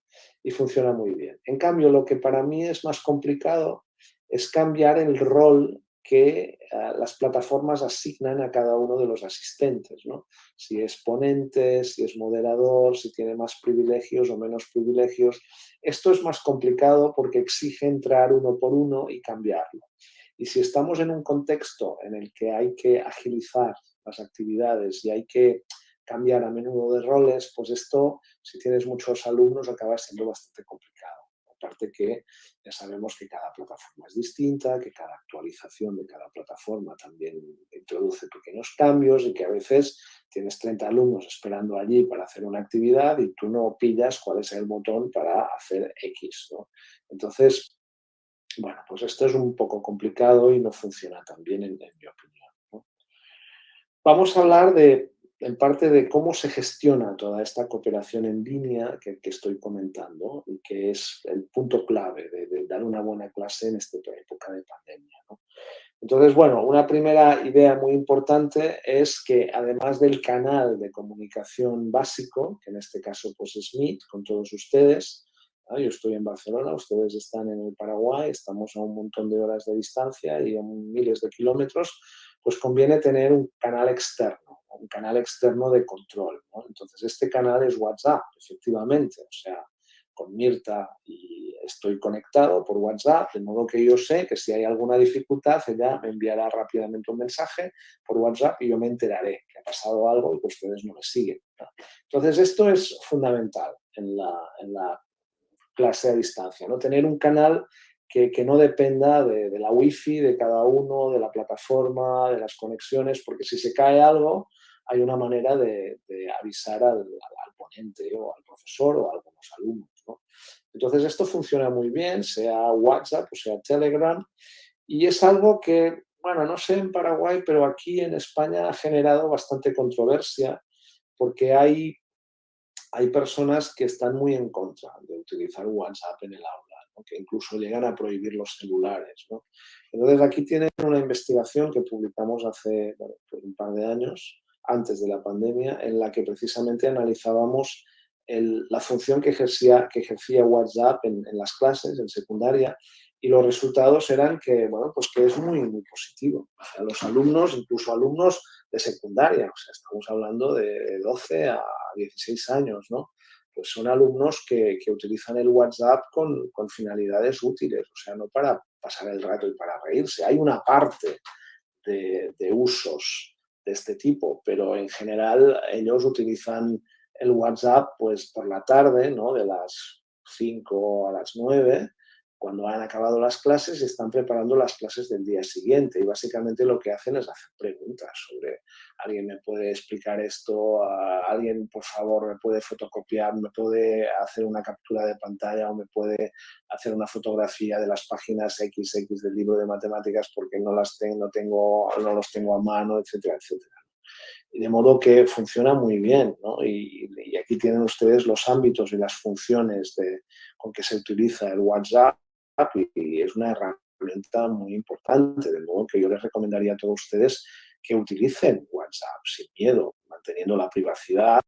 y funciona muy bien. En cambio, lo que para mí es más complicado es cambiar el rol que las plataformas asignan a cada uno de los asistentes, ¿no? Si es ponente, si es moderador, si tiene más privilegios o menos privilegios. Esto es más complicado porque exige entrar uno por uno y cambiarlo. Y si estamos en un contexto en el que hay que agilizar las actividades y hay que cambiar a menudo de roles, pues esto, si tienes muchos alumnos, acaba siendo bastante complicado. Aparte que ya sabemos que cada plataforma es distinta, que cada actualización de cada plataforma también introduce pequeños cambios y que a veces tienes 30 alumnos esperando allí para hacer una actividad y tú no pillas cuál es el botón para hacer X, ¿no? Entonces, bueno, pues esto es un poco complicado y no funciona tan bien en mi opinión, ¿no? Vamos a hablar en parte de cómo se gestiona toda esta cooperación en línea que estoy comentando y que es el punto clave de dar una buena clase en esta época de pandemia, ¿no? Entonces, bueno, una primera idea muy importante es que además del canal de comunicación básico, que en este caso pues es Meet con todos ustedes, ¿no? Yo estoy en Barcelona, ustedes están en el Paraguay, estamos a un montón de horas de distancia y a miles de kilómetros, pues conviene tener un canal externo de control, ¿no? Entonces, este canal es WhatsApp, efectivamente, o sea, con Mirta y estoy conectado por WhatsApp, de modo que yo sé que si hay alguna dificultad, ella me enviará rápidamente un mensaje por WhatsApp y yo me enteraré que ha pasado algo y que ustedes no me siguen, ¿no? Entonces, esto es fundamental en la clase a distancia, ¿no? Tener un canal que no dependa de la wifi de cada uno, de la plataforma, de las conexiones, porque si se cae algo, hay una manera de avisar al ponente o al profesor o a algunos alumnos, ¿no? Entonces, esto funciona muy bien, sea WhatsApp o sea Telegram, y es algo que, bueno, no sé en Paraguay, pero aquí en España ha generado bastante controversia porque hay personas que están muy en contra de utilizar WhatsApp en el aula, ¿no? Que incluso llegan a prohibir los celulares, ¿no? Entonces, aquí tienen una investigación que publicamos hace pues un par de años, antes de la pandemia, en la que precisamente analizábamos la función que ejercía WhatsApp en las clases, en secundaria, y los resultados eran que, bueno, pues que es muy, muy positivo. O sea, los alumnos, incluso alumnos de secundaria, o sea, estamos hablando de 12 a 16 años, ¿no? pues son alumnos que utilizan el WhatsApp con finalidades útiles, o sea, no para pasar el rato y para reírse. Hay una parte de usos de este tipo, pero en general ellos utilizan el WhatsApp pues por la tarde, ¿no? De las 5 a las 9, cuando han acabado las clases y están preparando las clases del día siguiente. Y básicamente lo que hacen es hacer preguntas sobre: ¿alguien me puede explicar esto? ¿Alguien, por favor, me puede fotocopiar? ¿Me puede hacer una captura de pantalla? ¿O me puede hacer una fotografía de las páginas XX del libro de matemáticas porque no los tengo a mano, etcétera, etcétera? Y de modo que funciona muy bien, ¿no? Y aquí tienen ustedes los ámbitos y las funciones con que se utiliza el WhatsApp, y es una herramienta muy importante, de modo que yo les recomendaría a todos ustedes que utilicen WhatsApp sin miedo, manteniendo la privacidad.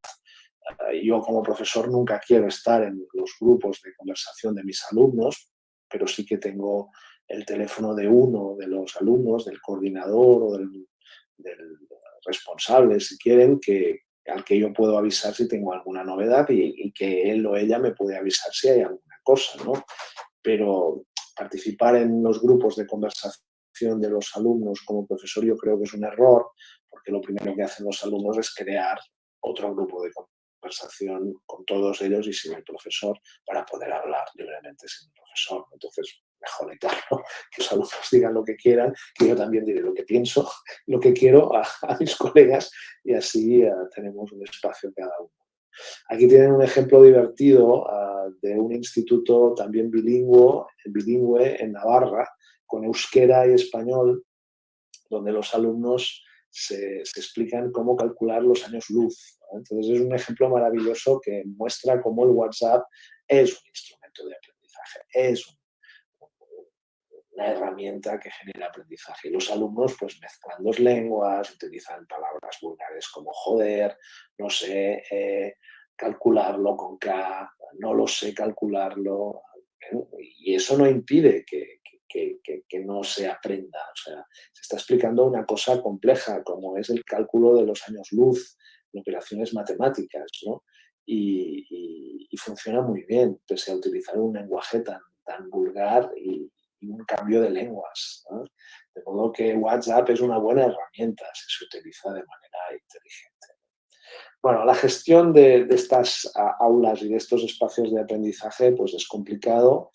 Yo como profesor nunca quiero estar en los grupos de conversación de mis alumnos, pero sí que tengo el teléfono de uno de los alumnos, del coordinador o del responsable, si quieren, al que yo puedo avisar si tengo alguna novedad y que él o ella me puede avisar si hay alguna cosa, ¿no? Pero participar en los grupos de conversación de los alumnos como profesor yo creo que es un error, porque lo primero que hacen los alumnos es crear otro grupo de conversación con todos ellos y sin el profesor para poder hablar libremente sin el profesor. Entonces, mejor evitarlo, que los alumnos digan lo que quieran, que yo también diré lo que pienso, lo que quiero a mis colegas, y así tenemos un espacio cada uno. Aquí tienen un ejemplo divertido de un instituto también bilingüe en Navarra, con euskera y español, donde los alumnos se explican cómo calcular los años luz, ¿no? Entonces es un ejemplo maravilloso que muestra cómo el WhatsApp es un instrumento de aprendizaje, es una herramienta que genera aprendizaje. Y los alumnos, pues mezclan dos lenguas, utilizan palabras vulgares como joder, no sé calcularlo con K, no lo sé calcularlo. Y eso no impide que no se aprenda. O sea, se está explicando una cosa compleja, como es el cálculo de los años luz en operaciones matemáticas, ¿no? Y funciona muy bien, pese a utilizar un lenguaje tan vulgar y un cambio de lenguas, ¿no? De modo que WhatsApp es una buena herramienta si se utiliza de manera inteligente. Bueno, la gestión de estas aulas y de estos espacios de aprendizaje pues es complicado.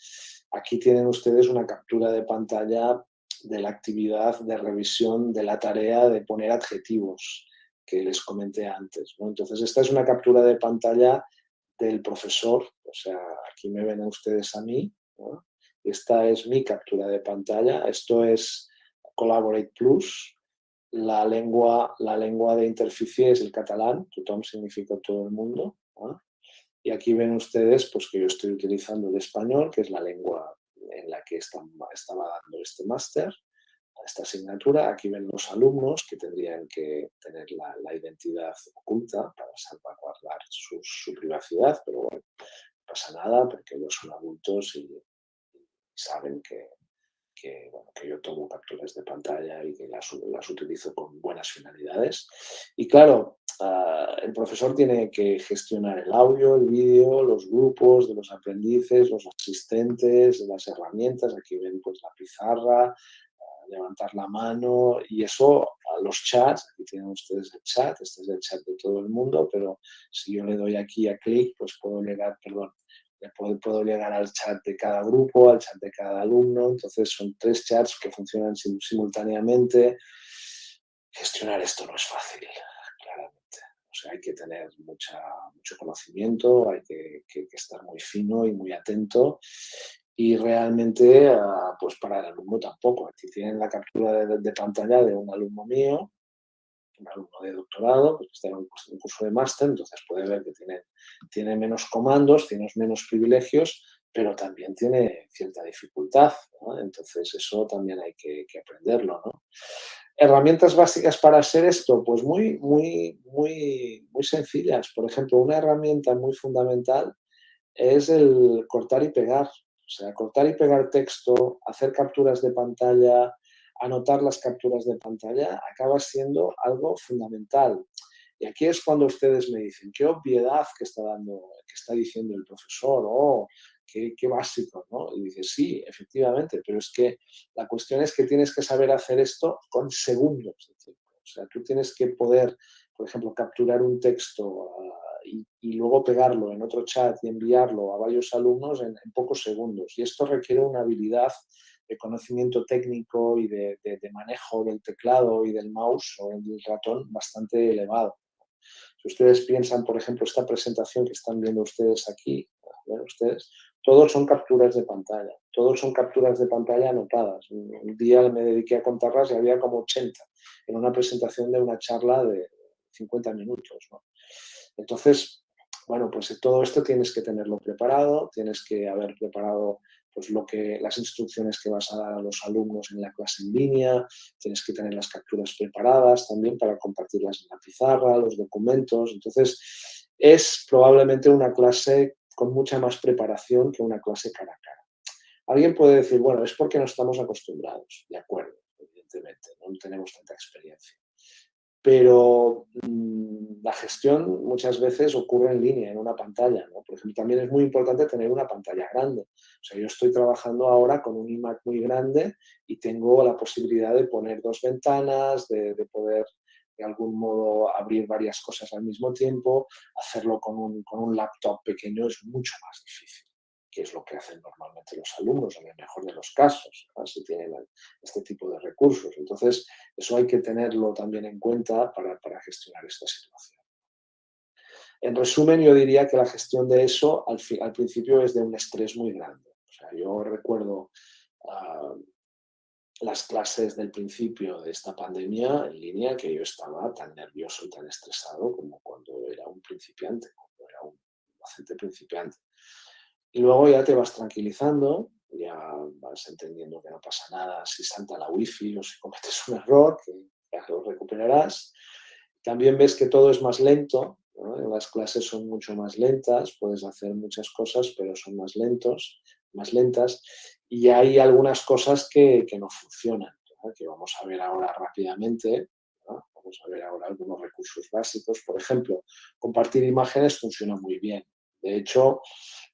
Aquí tienen ustedes una captura de pantalla de la actividad de revisión de la tarea de poner adjetivos que les comenté antes, ¿no? Entonces, esta es una captura de pantalla del profesor, o sea, aquí me ven ustedes a mí, ¿no? Esta es mi captura de pantalla, esto es Collaborate Plus. La lengua de interficie es el catalán, tothom significa todo el mundo, ¿no? Y aquí ven ustedes pues, que yo estoy utilizando el español, que es la lengua en la que estaba dando este máster, esta asignatura. Aquí ven los alumnos que tendrían que tener la identidad oculta para salvaguardar su privacidad, pero bueno, no pasa nada porque ellos son adultos y saben que yo tomo capturas de pantalla y que las utilizo con buenas finalidades. Y claro, el profesor tiene que gestionar el audio, el vídeo, los grupos de los aprendices, los asistentes, las herramientas. Aquí ven pues, la pizarra, levantar la mano y eso, los chats. Aquí tienen ustedes el chat, este es el chat de todo el mundo, pero si yo le doy aquí a clic, pues puedo llegar al chat de cada grupo, al chat de cada alumno. Entonces son 3 chats que funcionan simultáneamente. Gestionar esto no es fácil, claramente. O sea, hay que tener mucho conocimiento, hay que estar muy fino y muy atento. Y realmente, pues para el alumno tampoco. Aquí tienen la captura de pantalla de un alumno mío, un alumno de doctorado, pues está en un curso de máster, entonces puede ver que tiene menos comandos, tiene menos privilegios, pero también tiene cierta dificultad, ¿no? Entonces eso también hay que aprenderlo, ¿no? Herramientas básicas para hacer esto, pues muy sencillas. Por ejemplo, una herramienta muy fundamental es el cortar y pegar. O sea, cortar y pegar texto, hacer capturas de pantalla, anotar las capturas de pantalla, acaba siendo algo fundamental. Y aquí es cuando ustedes me dicen, qué obviedad que está diciendo el profesor, qué básico, ¿no? Y dices, sí, efectivamente, pero es que la cuestión es que tienes que saber hacer esto con segundos de tiempo. O sea, tú tienes que poder, por ejemplo, capturar un texto y luego pegarlo en otro chat y enviarlo a varios alumnos en pocos segundos. Y esto requiere una habilidad de conocimiento técnico y de manejo del teclado y del mouse o del ratón bastante elevado. Si ustedes piensan, por ejemplo, esta presentación que están viendo ustedes aquí, todos son capturas de pantalla, todos son capturas de pantalla anotadas. Un día me dediqué a contarlas y había como 80 en una presentación de una charla de 50 minutos, ¿no? Entonces, bueno, pues todo esto tienes que tenerlo preparado, tienes que haber preparado pues las instrucciones que vas a dar a los alumnos en la clase en línea, tienes que tener las capturas preparadas también para compartirlas en la pizarra, los documentos. Entonces, es probablemente una clase con mucha más preparación que una clase cara a cara. Alguien puede decir, bueno, es porque no estamos acostumbrados, de acuerdo, evidentemente, no tenemos tanta experiencia. Pero la gestión muchas veces ocurre en línea, en una pantalla, ¿no? Por ejemplo, también es muy importante tener una pantalla grande. O sea, yo estoy trabajando ahora con un iMac muy grande y tengo la posibilidad de poner 2 ventanas, de poder de algún modo abrir varias cosas al mismo tiempo. Hacerlo con un laptop pequeño es mucho más difícil, que es lo que hacen normalmente los alumnos, en el mejor de los casos, ¿no? Si tienen este tipo de recursos. Entonces, eso hay que tenerlo también en cuenta para gestionar esta situación. En resumen, yo diría que la gestión de eso al principio es de un estrés muy grande. O sea, yo recuerdo las clases del principio de esta pandemia en línea que yo estaba tan nervioso y tan estresado como cuando era un principiante, cuando era un docente principiante. Y luego ya te vas tranquilizando, ya vas entendiendo que no pasa nada si salta la wifi o si cometes un error, que ya lo recuperarás. También ves que todo es más lento, ¿no? Las clases son mucho más lentas, puedes hacer muchas cosas, pero son más lentas. Y hay algunas cosas que no funcionan, ¿no? Que vamos a ver ahora rápidamente, ¿no? Vamos a ver ahora algunos recursos básicos. Por ejemplo, compartir imágenes funciona muy bien. De hecho,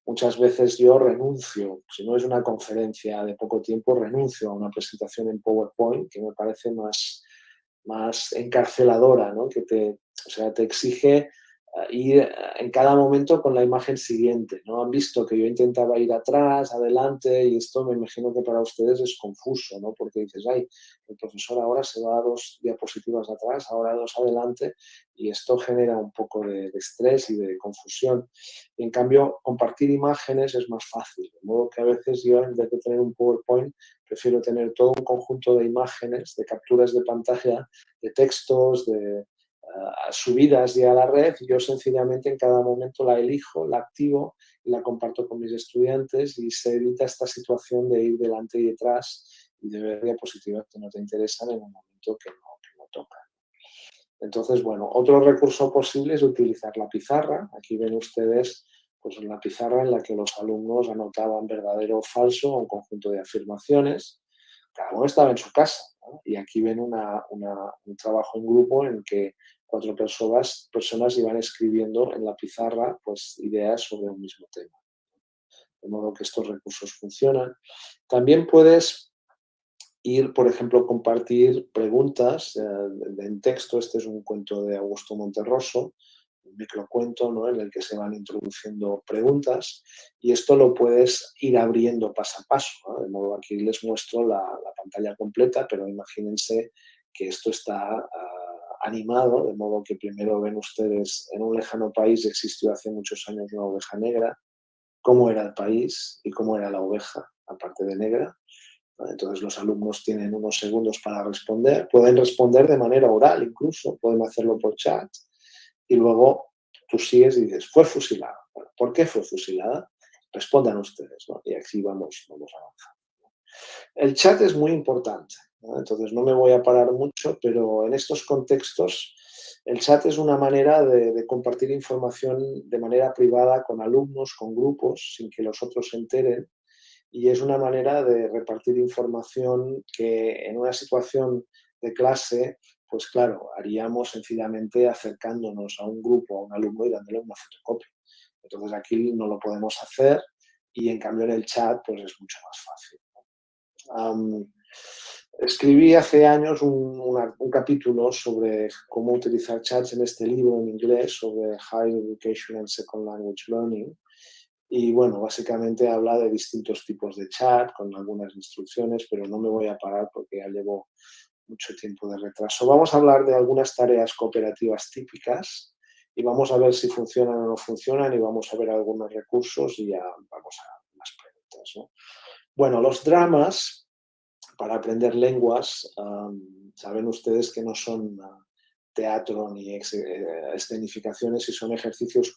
muchas veces yo renuncio, si no es una conferencia de poco tiempo, renuncio a una presentación en PowerPoint que me parece más encarceladora, ¿no? Que te exige ir en cada momento con la imagen siguiente, ¿no? Han visto que yo intentaba ir atrás, adelante, y esto me imagino que para ustedes es confuso, ¿no? Porque dices, ay, el profesor ahora se va a 2 diapositivas atrás, ahora 2 adelante, y esto genera un poco de estrés y de confusión. Y en cambio, compartir imágenes es más fácil, de modo que a veces yo, en vez de tener un PowerPoint, prefiero tener todo un conjunto de imágenes, de capturas de pantalla, de textos, de subidas ya a la red. Yo sencillamente en cada momento la elijo, la activo y la comparto con mis estudiantes y se evita esta situación de ir delante y detrás y de ver diapositivas que no te interesan en un momento que no toca. Entonces, bueno, otro recurso posible es utilizar la pizarra. Aquí ven ustedes pues, la pizarra en la que los alumnos anotaban verdadero o falso un conjunto de afirmaciones. Cada uno estaba en su casa, ¿no? Y aquí ven un trabajo en grupo en que 4 personas iban escribiendo en la pizarra pues, ideas sobre un mismo tema. De modo que estos recursos funcionan. También puedes ir, por ejemplo, compartir preguntas en texto. Este es un cuento de Augusto Monterroso, un microcuento, ¿no? En el que se van introduciendo preguntas y esto lo puedes ir abriendo paso a paso, ¿no? De modo aquí les muestro la pantalla completa, pero imagínense que esto está animado, de modo que primero ven ustedes en un lejano país existió hace muchos años una oveja negra, cómo era el país y cómo era la oveja, aparte de negra. Entonces los alumnos tienen unos segundos para responder, pueden responder de manera oral incluso, pueden hacerlo por chat y luego tú sigues y dices, fue fusilada. Bueno, ¿por qué fue fusilada? Respondan ustedes, ¿no? Y aquí vamos avanzando. El chat es muy importante, ¿no? Entonces no me voy a parar mucho, pero en estos contextos el chat es una manera de compartir información de manera privada con alumnos, con grupos, sin que los otros se enteren. Y es una manera de repartir información que en una situación de clase pues claro, haríamos sencillamente acercándonos a un grupo, a un alumno y dándole una fotocopia. Entonces aquí no lo podemos hacer y en cambio en el chat pues es mucho más fácil. Escribí hace años un capítulo sobre cómo utilizar chats en este libro en inglés sobre Higher Education and Second Language Learning. Y bueno, básicamente habla de distintos tipos de chat con algunas instrucciones, pero no me voy a parar porque ya llevo mucho tiempo de retraso. Vamos a hablar de algunas tareas cooperativas típicas y vamos a ver si funcionan o no funcionan y vamos a ver algunos recursos y ya vamos a las preguntas, ¿no? Bueno, los dramas para aprender lenguas, saben ustedes que no son teatro ni escenificaciones, y son ejercicios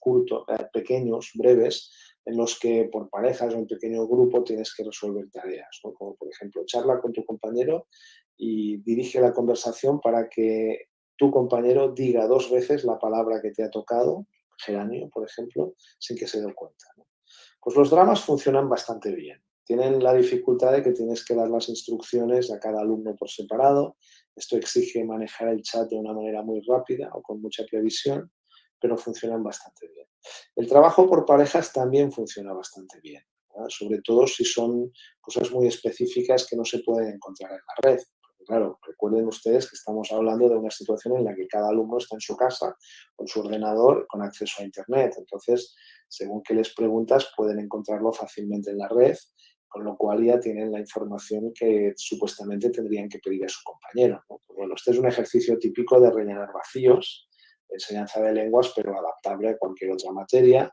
pequeños, breves, en los que por parejas o en pequeño grupo tienes que resolver tareas, ¿no? Como por ejemplo, charla con tu compañero y dirige la conversación para que tu compañero diga 2 veces la palabra que te ha tocado, geranio, por ejemplo, sin que se dé cuenta, ¿no? Pues los dramas funcionan bastante bien. Tienen la dificultad de que tienes que dar las instrucciones a cada alumno por separado. Esto exige manejar el chat de una manera muy rápida o con mucha previsión, pero funcionan bastante bien. El trabajo por parejas también funciona bastante bien, ¿verdad? Sobre todo si son cosas muy específicas que no se pueden encontrar en la red. Porque, claro, recuerden ustedes que estamos hablando de una situación en la que cada alumno está en su casa, con su ordenador, con acceso a Internet. Entonces, según que les preguntas, pueden encontrarlo fácilmente en la red, con lo cual ya tienen la información que supuestamente tendrían que pedir a su compañero, ¿no? Pues bueno, este es un ejercicio típico de rellenar vacíos, de enseñanza de lenguas, pero adaptable a cualquier otra materia.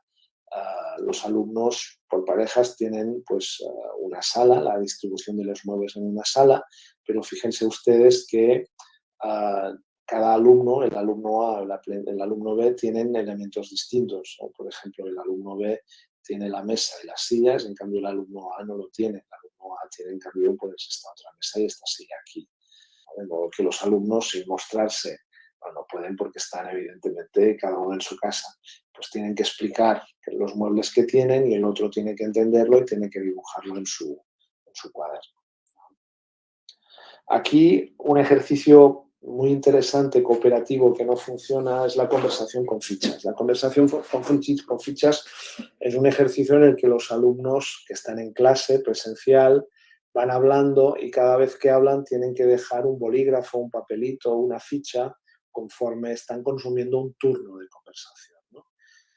Los alumnos por parejas tienen pues una sala, la distribución de los muebles en una sala, pero fíjense ustedes que cada alumno, el alumno A o el alumno B, tienen elementos distintos, ¿no? Por ejemplo, el alumno B tiene la mesa y las sillas, en cambio el alumno A no lo tiene. El alumno A tiene, en cambio, pues esta otra mesa y esta silla aquí. De modo que los alumnos, sin mostrarse, no pueden porque están evidentemente cada uno en su casa, pues tienen que explicar los muebles que tienen y el otro tiene que entenderlo y tiene que dibujarlo en su cuaderno. Aquí un ejercicio muy interesante, cooperativo, que no funciona es la conversación con fichas. La conversación con fichas es un ejercicio en el que los alumnos que están en clase presencial van hablando y cada vez que hablan tienen que dejar un bolígrafo, un papelito, una ficha conforme están consumiendo un turno de conversación, ¿no?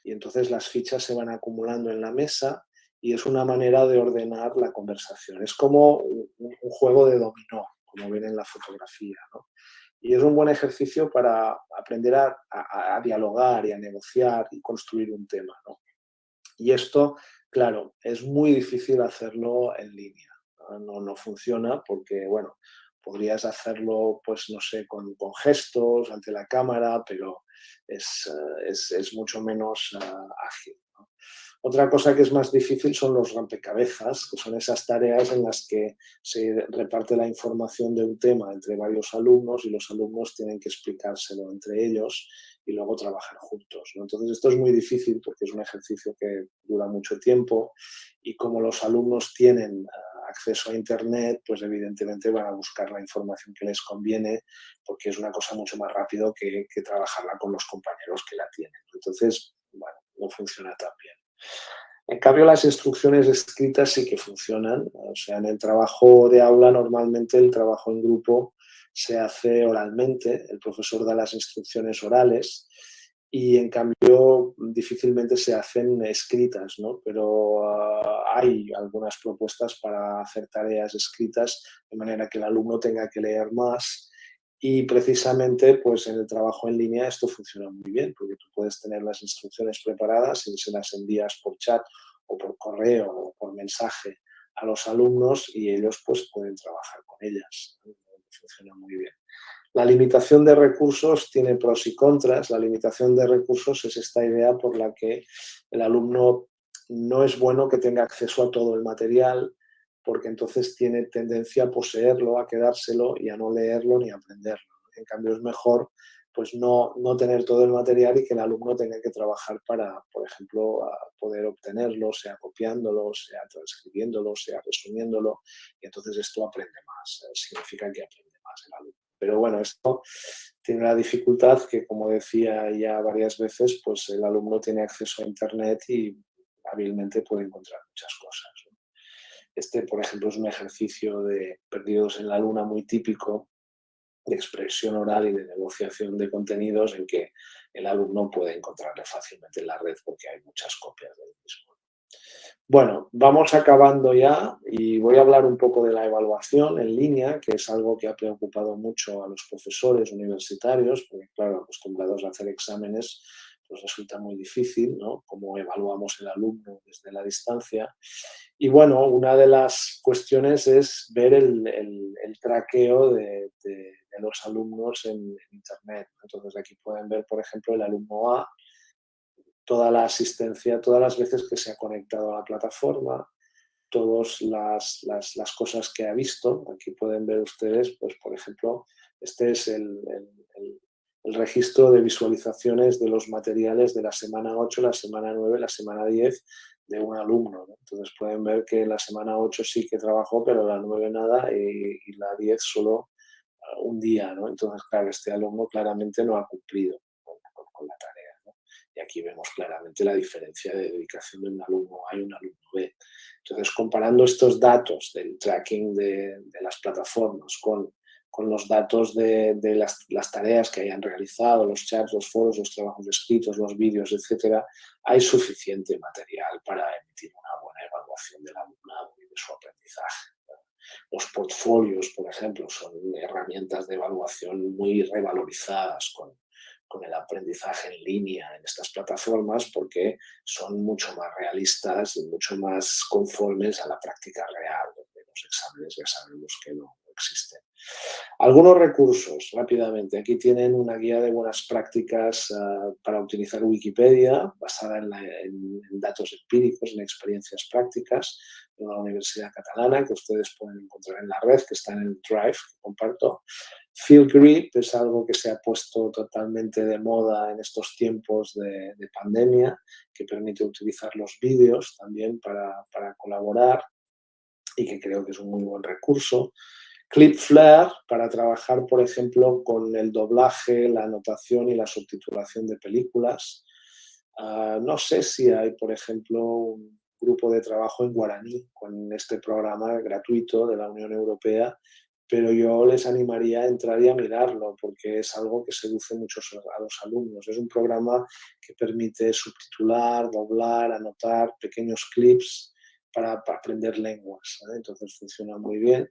Y entonces las fichas se van acumulando en la mesa y es una manera de ordenar la conversación. Es como un juego de dominó, como ven en la fotografía, ¿no? Y es un buen ejercicio para aprender a dialogar y a negociar y construir un tema, ¿no? Y esto, claro, es muy difícil hacerlo en línea. No funciona porque, bueno, podrías hacerlo, pues no sé, con gestos ante la cámara, pero es mucho menos ágil, ¿no? Otra cosa que es más difícil son los rompecabezas, que son esas tareas en las que se reparte la información de un tema entre varios alumnos y los alumnos tienen que explicárselo entre ellos y luego trabajar juntos, ¿no? Entonces esto es muy difícil porque es un ejercicio que dura mucho tiempo y como los alumnos tienen acceso a Internet, pues evidentemente van a buscar la información que les conviene porque es una cosa mucho más rápido que trabajarla con los compañeros que la tienen. Entonces, bueno, no funciona tan bien. En cambio, las instrucciones escritas sí que funcionan. O sea, en el trabajo de aula, normalmente el trabajo en grupo se hace oralmente, el profesor da las instrucciones orales y, en cambio, difícilmente se hacen escritas, ¿no? Pero hay algunas propuestas para hacer tareas escritas de manera que el alumno tenga que leer más. Y precisamente, pues en el trabajo en línea esto funciona muy bien, porque tú puedes tener las instrucciones preparadas y se las envías por chat o por correo o por mensaje a los alumnos y ellos pues pueden trabajar con ellas. Funciona muy bien. La limitación de recursos tiene pros y contras. La limitación de recursos es esta idea por la que el alumno no es bueno que tenga acceso a todo el material, porque entonces tiene tendencia a poseerlo, a quedárselo y a no leerlo ni a aprenderlo. En cambio, es mejor pues no tener todo el material y que el alumno tenga que trabajar para, por ejemplo, poder obtenerlo, sea copiándolo, sea transcribiéndolo, sea resumiéndolo, y entonces esto aprende más, significa que aprende más el alumno. Pero bueno, esto tiene la dificultad que, como decía ya varias veces, pues el alumno tiene acceso a Internet y hábilmente puede encontrar muchas cosas, ¿no? Este, por ejemplo, es un ejercicio de Perdidos en la Luna muy típico, de expresión oral y de negociación de contenidos, en que el alumno puede encontrarle fácilmente en la red porque hay muchas copias del mismo. Bueno, vamos acabando ya y voy a hablar un poco de la evaluación en línea, que es algo que ha preocupado mucho a los profesores universitarios, porque claro, acostumbrados a hacer exámenes, pues resulta muy difícil, ¿no? Cómo evaluamos el alumno desde la distancia. Y bueno, una de las cuestiones es ver el traqueo de los alumnos en Internet. Entonces aquí pueden ver, por ejemplo, el alumno A, toda la asistencia, todas las veces que se ha conectado a la plataforma, todas las cosas que ha visto. Aquí pueden ver ustedes, pues por ejemplo, este es el registro de visualizaciones de los materiales de la semana 8, la semana 9, la semana 10 de un alumno, ¿no? Entonces pueden ver que la semana 8 sí que trabajó, pero la 9 nada y la 10 solo un día, ¿no? Entonces, claro, este alumno claramente no ha cumplido con la tarea, ¿no? Y aquí vemos claramente la diferencia de dedicación de un alumno A y un alumno B. Entonces, comparando estos datos del tracking de las plataformas con los datos de las tareas que hayan realizado, los chats, los foros, los trabajos escritos, los vídeos, etcétera, hay suficiente material para emitir una buena evaluación del alumnado y de su aprendizaje. Los portfolios, por ejemplo, son herramientas de evaluación muy revalorizadas con el aprendizaje en línea en estas plataformas porque son mucho más realistas y mucho más conformes a la práctica real, donde los exámenes ya sabemos que no existen. Algunos recursos, rápidamente. Aquí tienen una guía de buenas prácticas para utilizar Wikipedia, basada en datos empíricos, en experiencias prácticas de una universidad catalana que ustedes pueden encontrar en la red, que está en el Drive que comparto. Fieldgrip es algo que se ha puesto totalmente de moda en estos tiempos de pandemia, que permite utilizar los vídeos también para colaborar y que creo que es un muy buen recurso. Clearflare para trabajar, por ejemplo, con el doblaje, la anotación y la subtitulación de películas. No sé si hay, por ejemplo, un grupo de trabajo en guaraní con este programa gratuito de la Unión Europea, pero yo les animaría a entrar y a mirarlo porque es algo que seduce mucho a los alumnos. Es un programa que permite subtitular, doblar, anotar pequeños clips para aprender lenguas, ¿eh? Entonces funciona muy bien.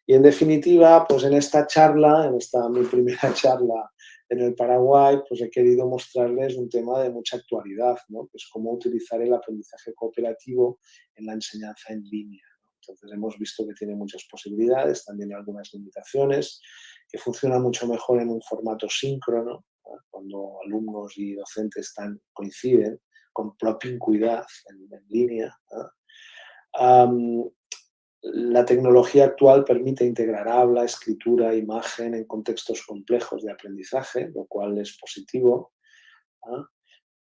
Y en definitiva, pues en esta charla, mi primera charla en el Paraguay, pues he querido mostrarles un tema de mucha actualidad, ¿no? Que es cómo utilizar el aprendizaje cooperativo en la enseñanza en línea, ¿no? Entonces hemos visto que tiene muchas posibilidades, también algunas limitaciones, que funciona mucho mejor en un formato síncrono, ¿no? Cuando alumnos y docentes coinciden, con propincuidad en línea, ¿no? La tecnología actual permite integrar habla, escritura, imagen en contextos complejos de aprendizaje, lo cual es positivo, ¿no?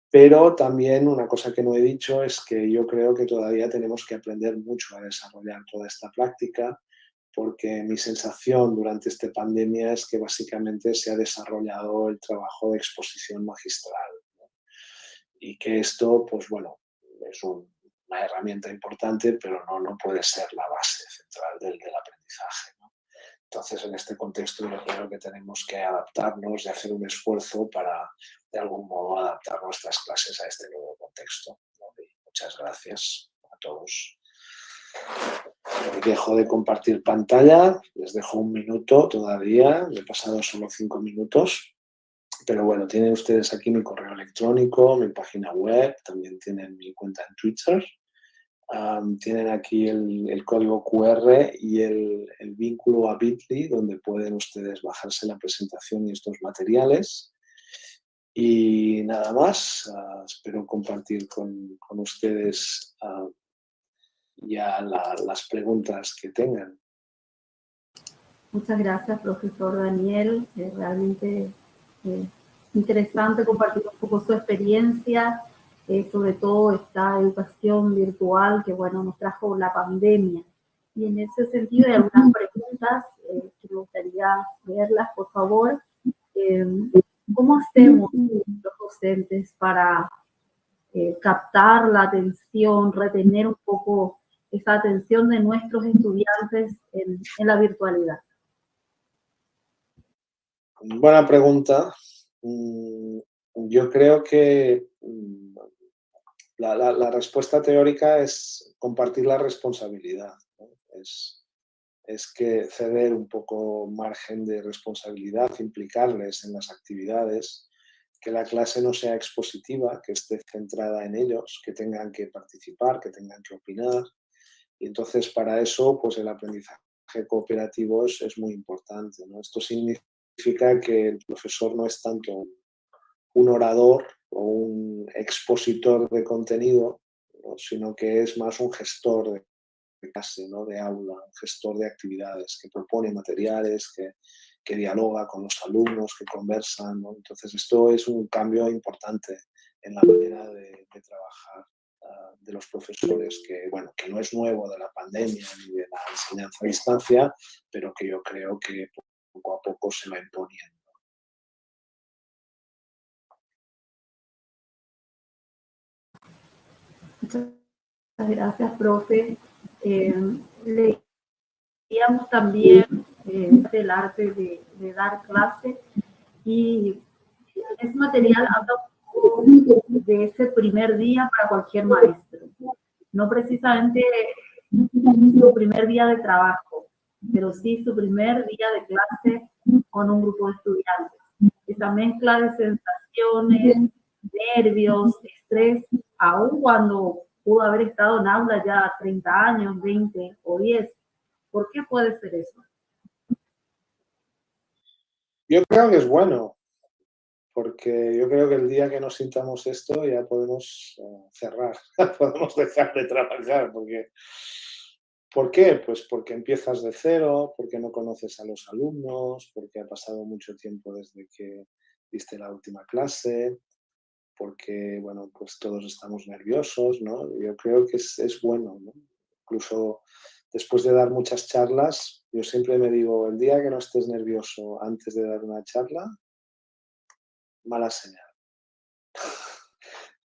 Pero también una cosa que no he dicho es que yo creo que todavía tenemos que aprender mucho a desarrollar toda esta práctica, porque mi sensación durante esta pandemia es que básicamente se ha desarrollado el trabajo de exposición magistral, ¿no? Y que esto, pues bueno, es una herramienta importante, pero no puede ser la base central del aprendizaje, ¿no? Entonces, en este contexto, yo creo que tenemos que adaptarnos y hacer un esfuerzo para, de algún modo, adaptar nuestras clases a este nuevo contexto, ¿no? Y muchas gracias a todos. Dejo de compartir pantalla, les dejo un minuto todavía, me he pasado solo 5 minutos. Pero bueno, tienen ustedes aquí mi correo electrónico, mi página web, también tienen mi cuenta en Twitter. Tienen aquí el código QR y el vínculo a Bitly, donde pueden ustedes bajarse la presentación y estos materiales. Y nada más, espero compartir con ustedes ya las preguntas que tengan. Muchas gracias, profesor Daniel. Realmente interesante compartir un poco su experiencia, sobre todo esta educación virtual que, bueno, nos trajo la pandemia. Y en ese sentido hay algunas preguntas que que me gustaría leerlas, por favor. ¿Cómo hacemos los docentes para captar la atención, retener un poco esa atención de nuestros estudiantes en la virtualidad? Buena pregunta. Yo creo que la respuesta teórica es compartir la responsabilidad, ¿no? Es que ceder un poco margen de responsabilidad, implicarles en las actividades, que la clase no sea expositiva, que esté centrada en ellos, que tengan que participar, que tengan que opinar. Y entonces para eso pues el aprendizaje cooperativo es muy importante, ¿no? Esto significa que el profesor no es tanto un orador o un expositor de contenido, ¿no? Sino que es más un gestor de clase, ¿no? De aula, un gestor de actividades, que propone materiales, que dialoga con los alumnos, que conversan, ¿no? Entonces esto es un cambio importante en la manera de trabajar de los profesores, que, bueno, que no es nuevo de la pandemia ni de la enseñanza a distancia, pero que yo creo que poco a poco se va imponiendo. Muchas gracias, profe. Leíamos también el arte de dar clase, y ese material habla un poco de ese primer día para cualquier maestro. No precisamente su primer día de trabajo, pero sí su primer día de clase con un grupo de estudiantes. Esa mezcla de sensaciones, nervios, estrés, aun cuando pudo haber estado en aula ya 30 años, 20 o 10. ¿Por qué puede ser eso? Yo creo que es bueno, porque yo creo que el día que nos sintamos esto ya podemos cerrar, podemos dejar de trabajar, porque ¿por qué? Pues porque empiezas de cero, porque no conoces a los alumnos, porque ha pasado mucho tiempo desde que diste la última clase, porque, bueno, pues todos estamos nerviosos, ¿no? Yo creo que es bueno, ¿no? Incluso después de dar muchas charlas, yo siempre me digo, el día que no estés nervioso antes de dar una charla, mala señal.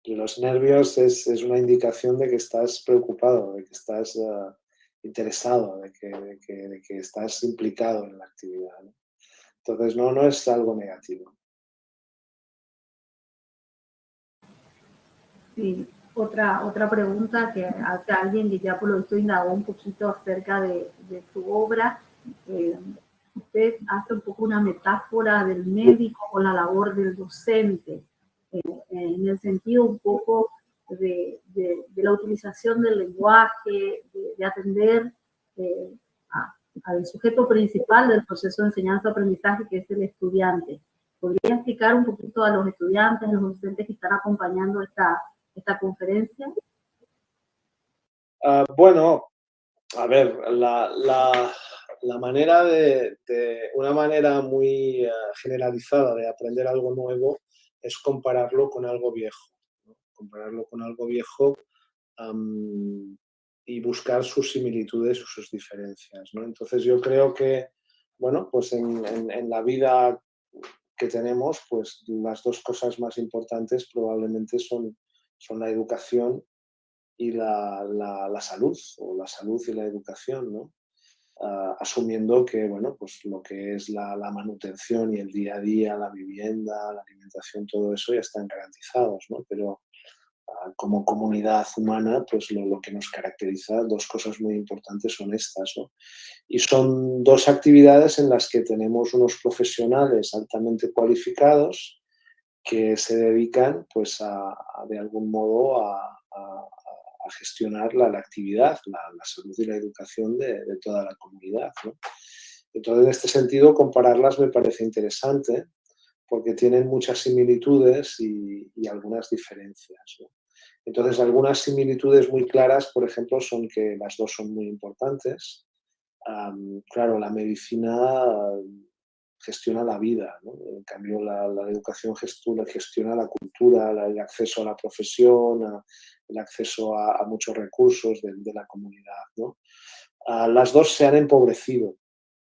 Los nervios es una indicación de que estás preocupado, de que estás interesado, de que estás implicado en la actividad, ¿no? Entonces, no es algo negativo. Sí, otra pregunta que hace alguien que ya por lo visto indagó un poquito acerca de su obra. Usted hace un poco una metáfora del médico con la labor del docente, en el sentido un poco de la utilización del lenguaje, de atender al sujeto principal del proceso de enseñanza-aprendizaje, que es el estudiante. ¿Podría explicar un poquito a los estudiantes, a los docentes que están acompañando esta conferencia? Bueno, a ver, la manera una manera muy generalizada de aprender algo nuevo es compararlo con algo viejo, ¿no? Compararlo con algo viejo y buscar sus similitudes o sus diferencias, ¿no? Entonces yo creo que, bueno, pues en la vida que tenemos, pues las dos cosas más importantes probablemente son la educación y la salud, o la salud y la educación, ¿no? Asumiendo que, bueno, pues lo que es la manutención y el día a día, la vivienda, la alimentación, todo eso ya están garantizados, ¿no? Pero como comunidad humana, pues lo que nos caracteriza, dos cosas muy importantes son estas, ¿no? Y son dos actividades en las que tenemos unos profesionales altamente cualificados que se dedican, pues, de algún modo a gestionar la actividad, la salud y la educación de toda la comunidad, ¿no? Entonces, en este sentido, compararlas me parece interesante porque tienen muchas similitudes y algunas diferencias, ¿no? Entonces, algunas similitudes muy claras, por ejemplo, son que las dos son muy importantes. Claro, la medicina gestiona la vida, ¿no? En cambio, la educación gestiona la cultura, el acceso a la profesión, el acceso a muchos recursos de la comunidad, ¿no? Las dos se han empobrecido.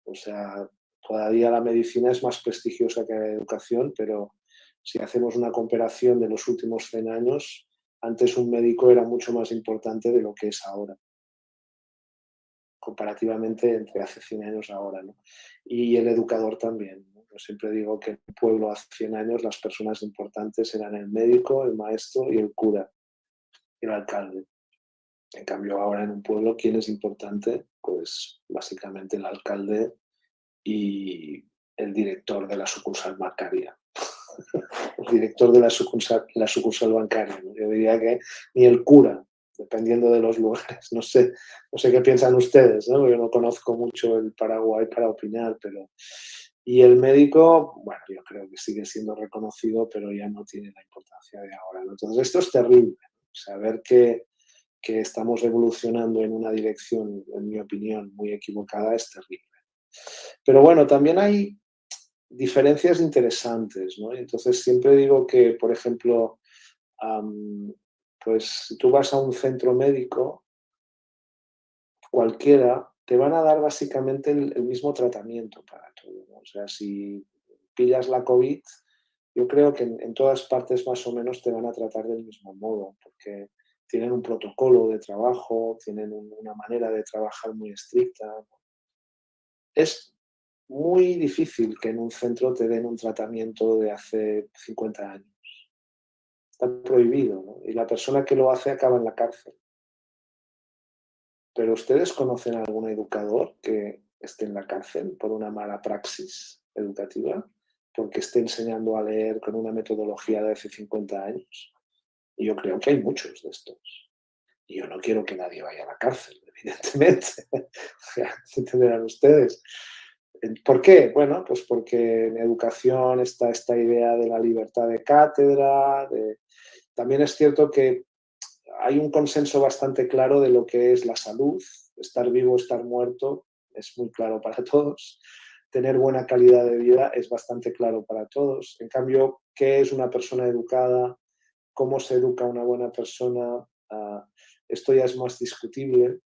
O sea, Todavía la medicina es más prestigiosa que la educación, pero si hacemos una comparación de los últimos 100 años, antes un médico era mucho más importante de lo que es ahora, comparativamente entre hace 100 años ahora, ¿no? Y el educador también, ¿no? Yo siempre digo que en un pueblo hace 100 años las personas importantes eran el médico, el maestro y el cura, y el alcalde. En cambio, ahora en un pueblo, ¿quién es importante? Pues básicamente el alcalde y el director de la sucursal bancaria. El director de la sucursal bancaria, ¿no? Yo diría que ni el cura, dependiendo de los lugares. No sé qué piensan ustedes, ¿no? Yo no conozco mucho el Paraguay para opinar, pero... Y el médico, bueno, yo creo que sigue siendo reconocido, pero ya no tiene la importancia de ahora, ¿no? Entonces, esto es terrible, ¿no? Saber que estamos evolucionando en una dirección, en mi opinión, muy equivocada es terrible. Pero bueno, también hay diferencias interesantes, ¿no? Entonces siempre digo que, por ejemplo, pues si tú vas a un centro médico, cualquiera, te van a dar básicamente el mismo tratamiento para todo, ¿no? O sea, si pillas la COVID, yo creo que en todas partes más o menos te van a tratar del mismo modo, porque tienen un protocolo de trabajo, tienen una manera de trabajar muy estricta, ¿no? Es muy difícil que en un centro te den un tratamiento de hace 50 años. Está prohibido, ¿no? Y la persona que lo hace acaba en la cárcel. ¿Pero ustedes conocen a algún educador que esté en la cárcel por una mala praxis educativa? Porque esté enseñando a leer con una metodología de hace 50 años. Y yo creo que hay muchos de estos. Y yo no quiero que nadie vaya a la cárcel, evidentemente. Entenderán ustedes. ¿Por qué? Bueno, pues porque en educación está esta idea de la libertad de cátedra. También es cierto que hay un consenso bastante claro de lo que es la salud. Estar vivo, estar muerto, es muy claro para todos. Tener buena calidad de vida es bastante claro para todos. En cambio, ¿qué es una persona educada? ¿Cómo se educa una buena persona? Esto ya es más discutible.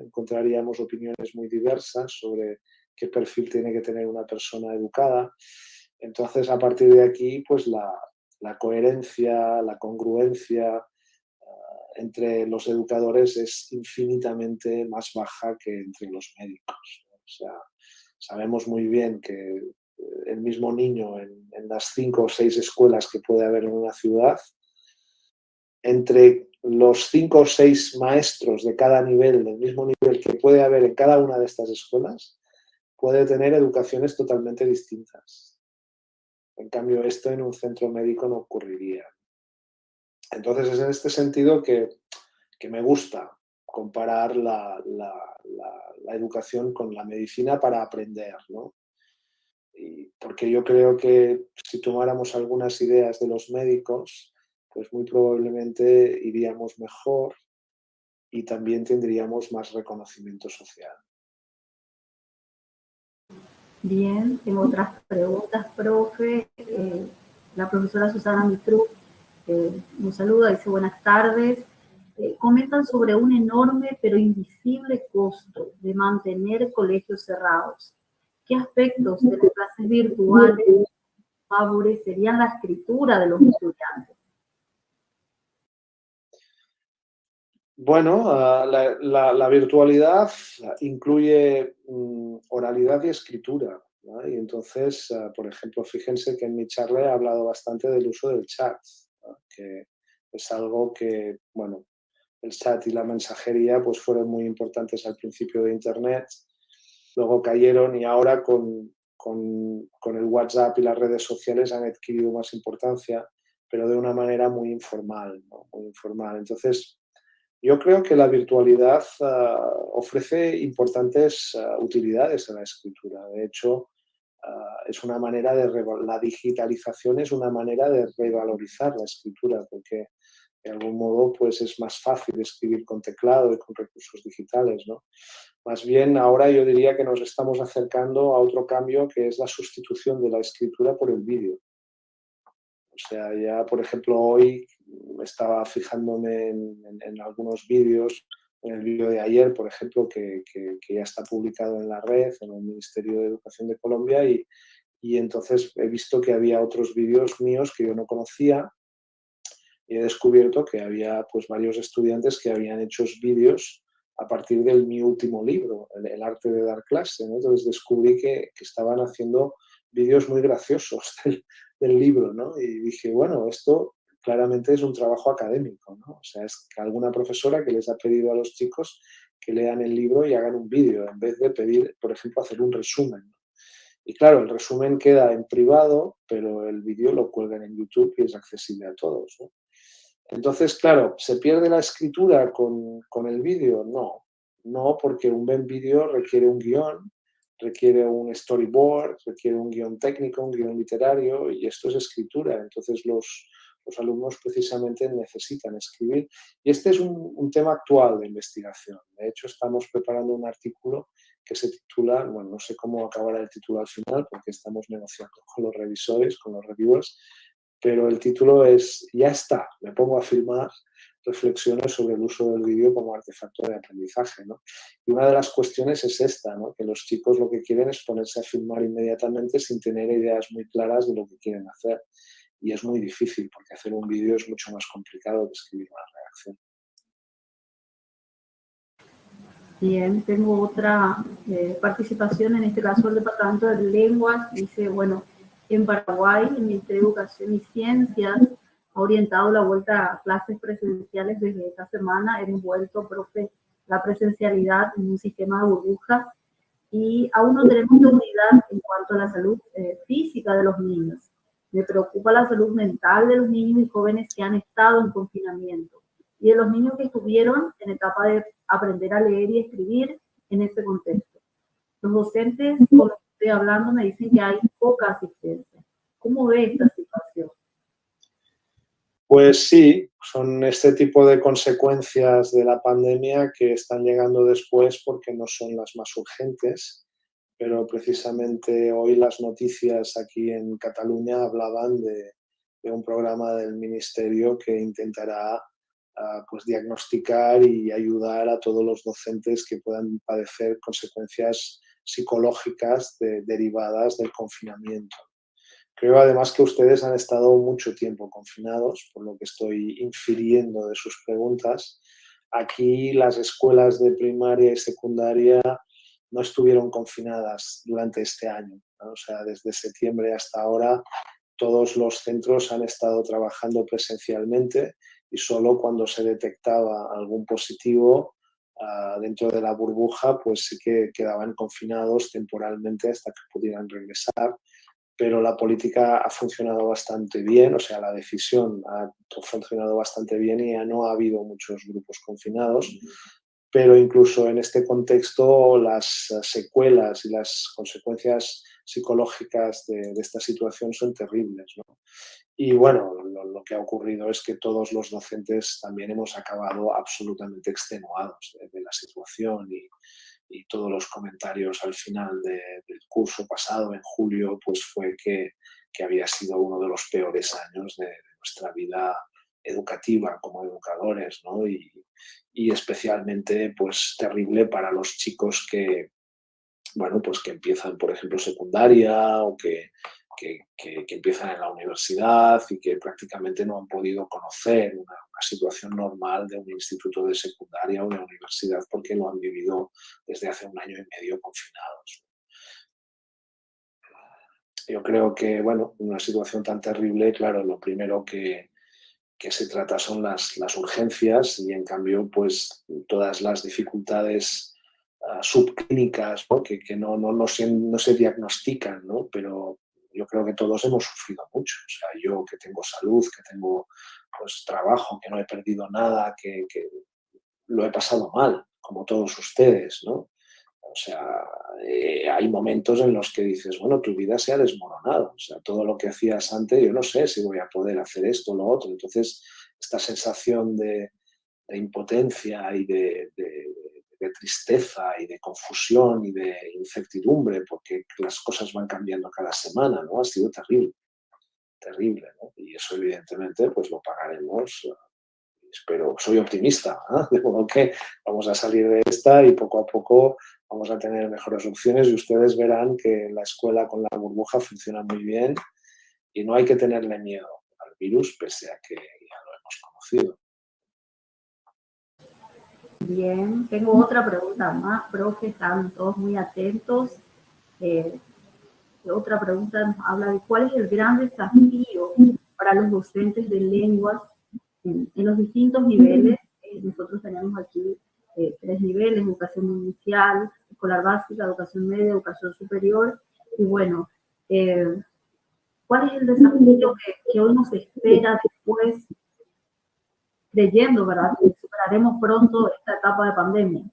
Encontraríamos opiniones muy diversas sobre qué perfil tiene que tener una persona educada. Entonces, a partir de aquí, pues la coherencia, la congruencia entre los educadores es infinitamente más baja que entre los médicos. O sea, sabemos muy bien que el mismo niño en las 5 o 6 escuelas que puede haber en una ciudad, entre los 5 o 6 maestros de cada nivel, del mismo nivel que puede haber en cada una de estas escuelas, puede tener educaciones totalmente distintas. En cambio, esto en un centro médico no ocurriría. Entonces, es en este sentido que me gusta comparar la educación con la medicina para aprender, ¿no? Porque yo creo que si tomáramos algunas ideas de los médicos, pues muy probablemente iríamos mejor y también tendríamos más reconocimiento social. Bien, tengo otras preguntas, profe. La profesora Susana Mitru nos saluda, dice buenas tardes. Comentan sobre un enorme pero invisible costo de mantener colegios cerrados. ¿Qué aspectos de las clases virtuales favorecerían la escritura de los estudiantes? Bueno, la virtualidad incluye oralidad y escritura, ¿no? Y entonces, por ejemplo, fíjense que en mi charla he hablado bastante del uso del chat, ¿no? Que es algo que, bueno, el chat y la mensajería pues fueron muy importantes al principio de Internet, luego cayeron y ahora con el WhatsApp y las redes sociales han adquirido más importancia, pero de una manera muy informal, ¿no? Muy informal. Entonces, yo creo que la virtualidad ofrece importantes utilidades a la escritura. De hecho, es una manera la digitalización es una manera de revalorizar la escritura, porque de algún modo pues es más fácil escribir con teclado y con recursos digitales, ¿no? Más bien ahora yo diría que nos estamos acercando a otro cambio que es la sustitución de la escritura por el vídeo. O sea, ya por ejemplo hoy estaba fijándome en algunos vídeos en el vídeo de ayer, por ejemplo, que ya está publicado en la red, en el Ministerio de Educación de Colombia, y entonces he visto que había otros vídeos míos que yo no conocía y he descubierto que había pues varios estudiantes que habían hecho vídeos a partir de mi último libro, El arte de dar clase, ¿no? Entonces descubrí que estaban haciendo vídeos muy graciosos del libro, ¿no? Y dije, bueno, esto claramente es un trabajo académico, ¿no? O sea, es que alguna profesora que les ha pedido a los chicos que lean el libro y hagan un vídeo, en vez de pedir, por ejemplo, hacer un resumen, ¿no? Y claro, el resumen queda en privado, pero el vídeo lo cuelgan en YouTube y es accesible a todos, ¿no? Entonces, claro, ¿se pierde la escritura con el vídeo? No, porque un buen vídeo requiere un guión, requiere un storyboard, requiere un guión técnico, un guión literario, y esto es escritura. Entonces, los alumnos precisamente necesitan escribir. Y este es un tema actual de investigación. De hecho, estamos preparando un artículo que se titula, bueno, no sé cómo acabará el título al final, porque estamos negociando con los revisores, con los reviewers, pero el título es Ya está, me pongo a filmar reflexiones sobre el uso del vídeo como artefacto de aprendizaje, ¿no? Y una de las cuestiones es esta, ¿no? Que los chicos lo que quieren es ponerse a filmar inmediatamente sin tener ideas muy claras de lo que quieren hacer. Y es muy difícil, porque hacer un vídeo es mucho más complicado que escribir una redacción. Bien, tengo otra participación, en este caso el Departamento de Lenguas. Dice, bueno, en Paraguay, el Ministerio de Educación y Ciencias ha orientado la vuelta a clases presenciales desde esta semana. Hemos vuelto, profe, la presencialidad en un sistema de burbujas y aún no tenemos seguridad en cuanto a la salud física de los niños. Me preocupa la salud mental de los niños y jóvenes que han estado en confinamiento y de los niños que estuvieron en etapa de aprender a leer y escribir en este contexto. Los docentes con los que estoy hablando me dicen que hay poca asistencia. ¿Cómo ve esta situación? Pues sí, son este tipo de consecuencias de la pandemia que están llegando después porque no son las más urgentes, pero precisamente hoy las noticias aquí en Cataluña hablaban de un programa del Ministerio que intentará pues diagnosticar y ayudar a todos los docentes que puedan padecer consecuencias psicológicas derivadas del confinamiento. Creo además que ustedes han estado mucho tiempo confinados, por lo que estoy infiriendo de sus preguntas. Aquí las escuelas de primaria y secundaria no estuvieron confinadas durante este año, ¿no? O sea, desde septiembre hasta ahora todos los centros han estado trabajando presencialmente y solo cuando se detectaba algún positivo dentro de la burbuja, pues sí que quedaban confinados temporalmente hasta que pudieran regresar. Pero la política ha funcionado bastante bien, o sea, la decisión ha funcionado bastante bien y ya no ha habido muchos grupos confinados. Pero incluso en este contexto las secuelas y las consecuencias psicológicas de esta situación son terribles, ¿no? Y bueno, lo que ha ocurrido es que todos los docentes también hemos acabado absolutamente extenuados de la situación y todos los comentarios al final del curso pasado, en julio, pues fue que había sido uno de los peores años de nuestra vida educativa como educadores, ¿no? Y especialmente pues terrible para los chicos que, bueno, pues que empiezan, por ejemplo, secundaria o que empiezan en la universidad y que prácticamente no han podido conocer una situación normal de un instituto de secundaria o de universidad porque lo han vivido desde hace 1 año y medio confinados. Yo creo que, bueno, una situación tan terrible, claro, lo primero que se trata son las urgencias y, en cambio, pues todas las dificultades subclínicas, ¿no? que no se diagnostican, ¿no? Pero yo creo que todos hemos sufrido mucho. O sea, yo que tengo salud, que tengo pues trabajo, que no he perdido nada, que lo he pasado mal, como todos ustedes, ¿no? O sea, hay momentos en los que dices, bueno, tu vida se ha desmoronado. O sea, todo lo que hacías antes, yo no sé si voy a poder hacer esto o lo otro. Entonces, esta sensación de impotencia y de tristeza y de confusión y de incertidumbre, porque las cosas van cambiando cada semana, ¿no? Ha sido terrible, terrible, ¿no? Y eso, evidentemente, pues lo pagaremos espero, soy optimista, ¿eh? De modo que vamos a salir de esta y poco a poco vamos a tener mejores opciones y ustedes verán que la escuela con la burbuja funciona muy bien y no hay que tenerle miedo al virus, pese a que ya lo hemos conocido. Bien, tengo otra pregunta más, profe, están todos muy atentos. Otra pregunta nos habla de cuál es el gran desafío para los docentes de lenguas en los distintos niveles. Nosotros tenemos aquí 3 niveles: educación inicial, escolar básica, educación media, educación superior. Y bueno, ¿cuál es el desafío que hoy nos espera después, creyendo, ¿verdad?, que superaremos pronto esta etapa de pandemia?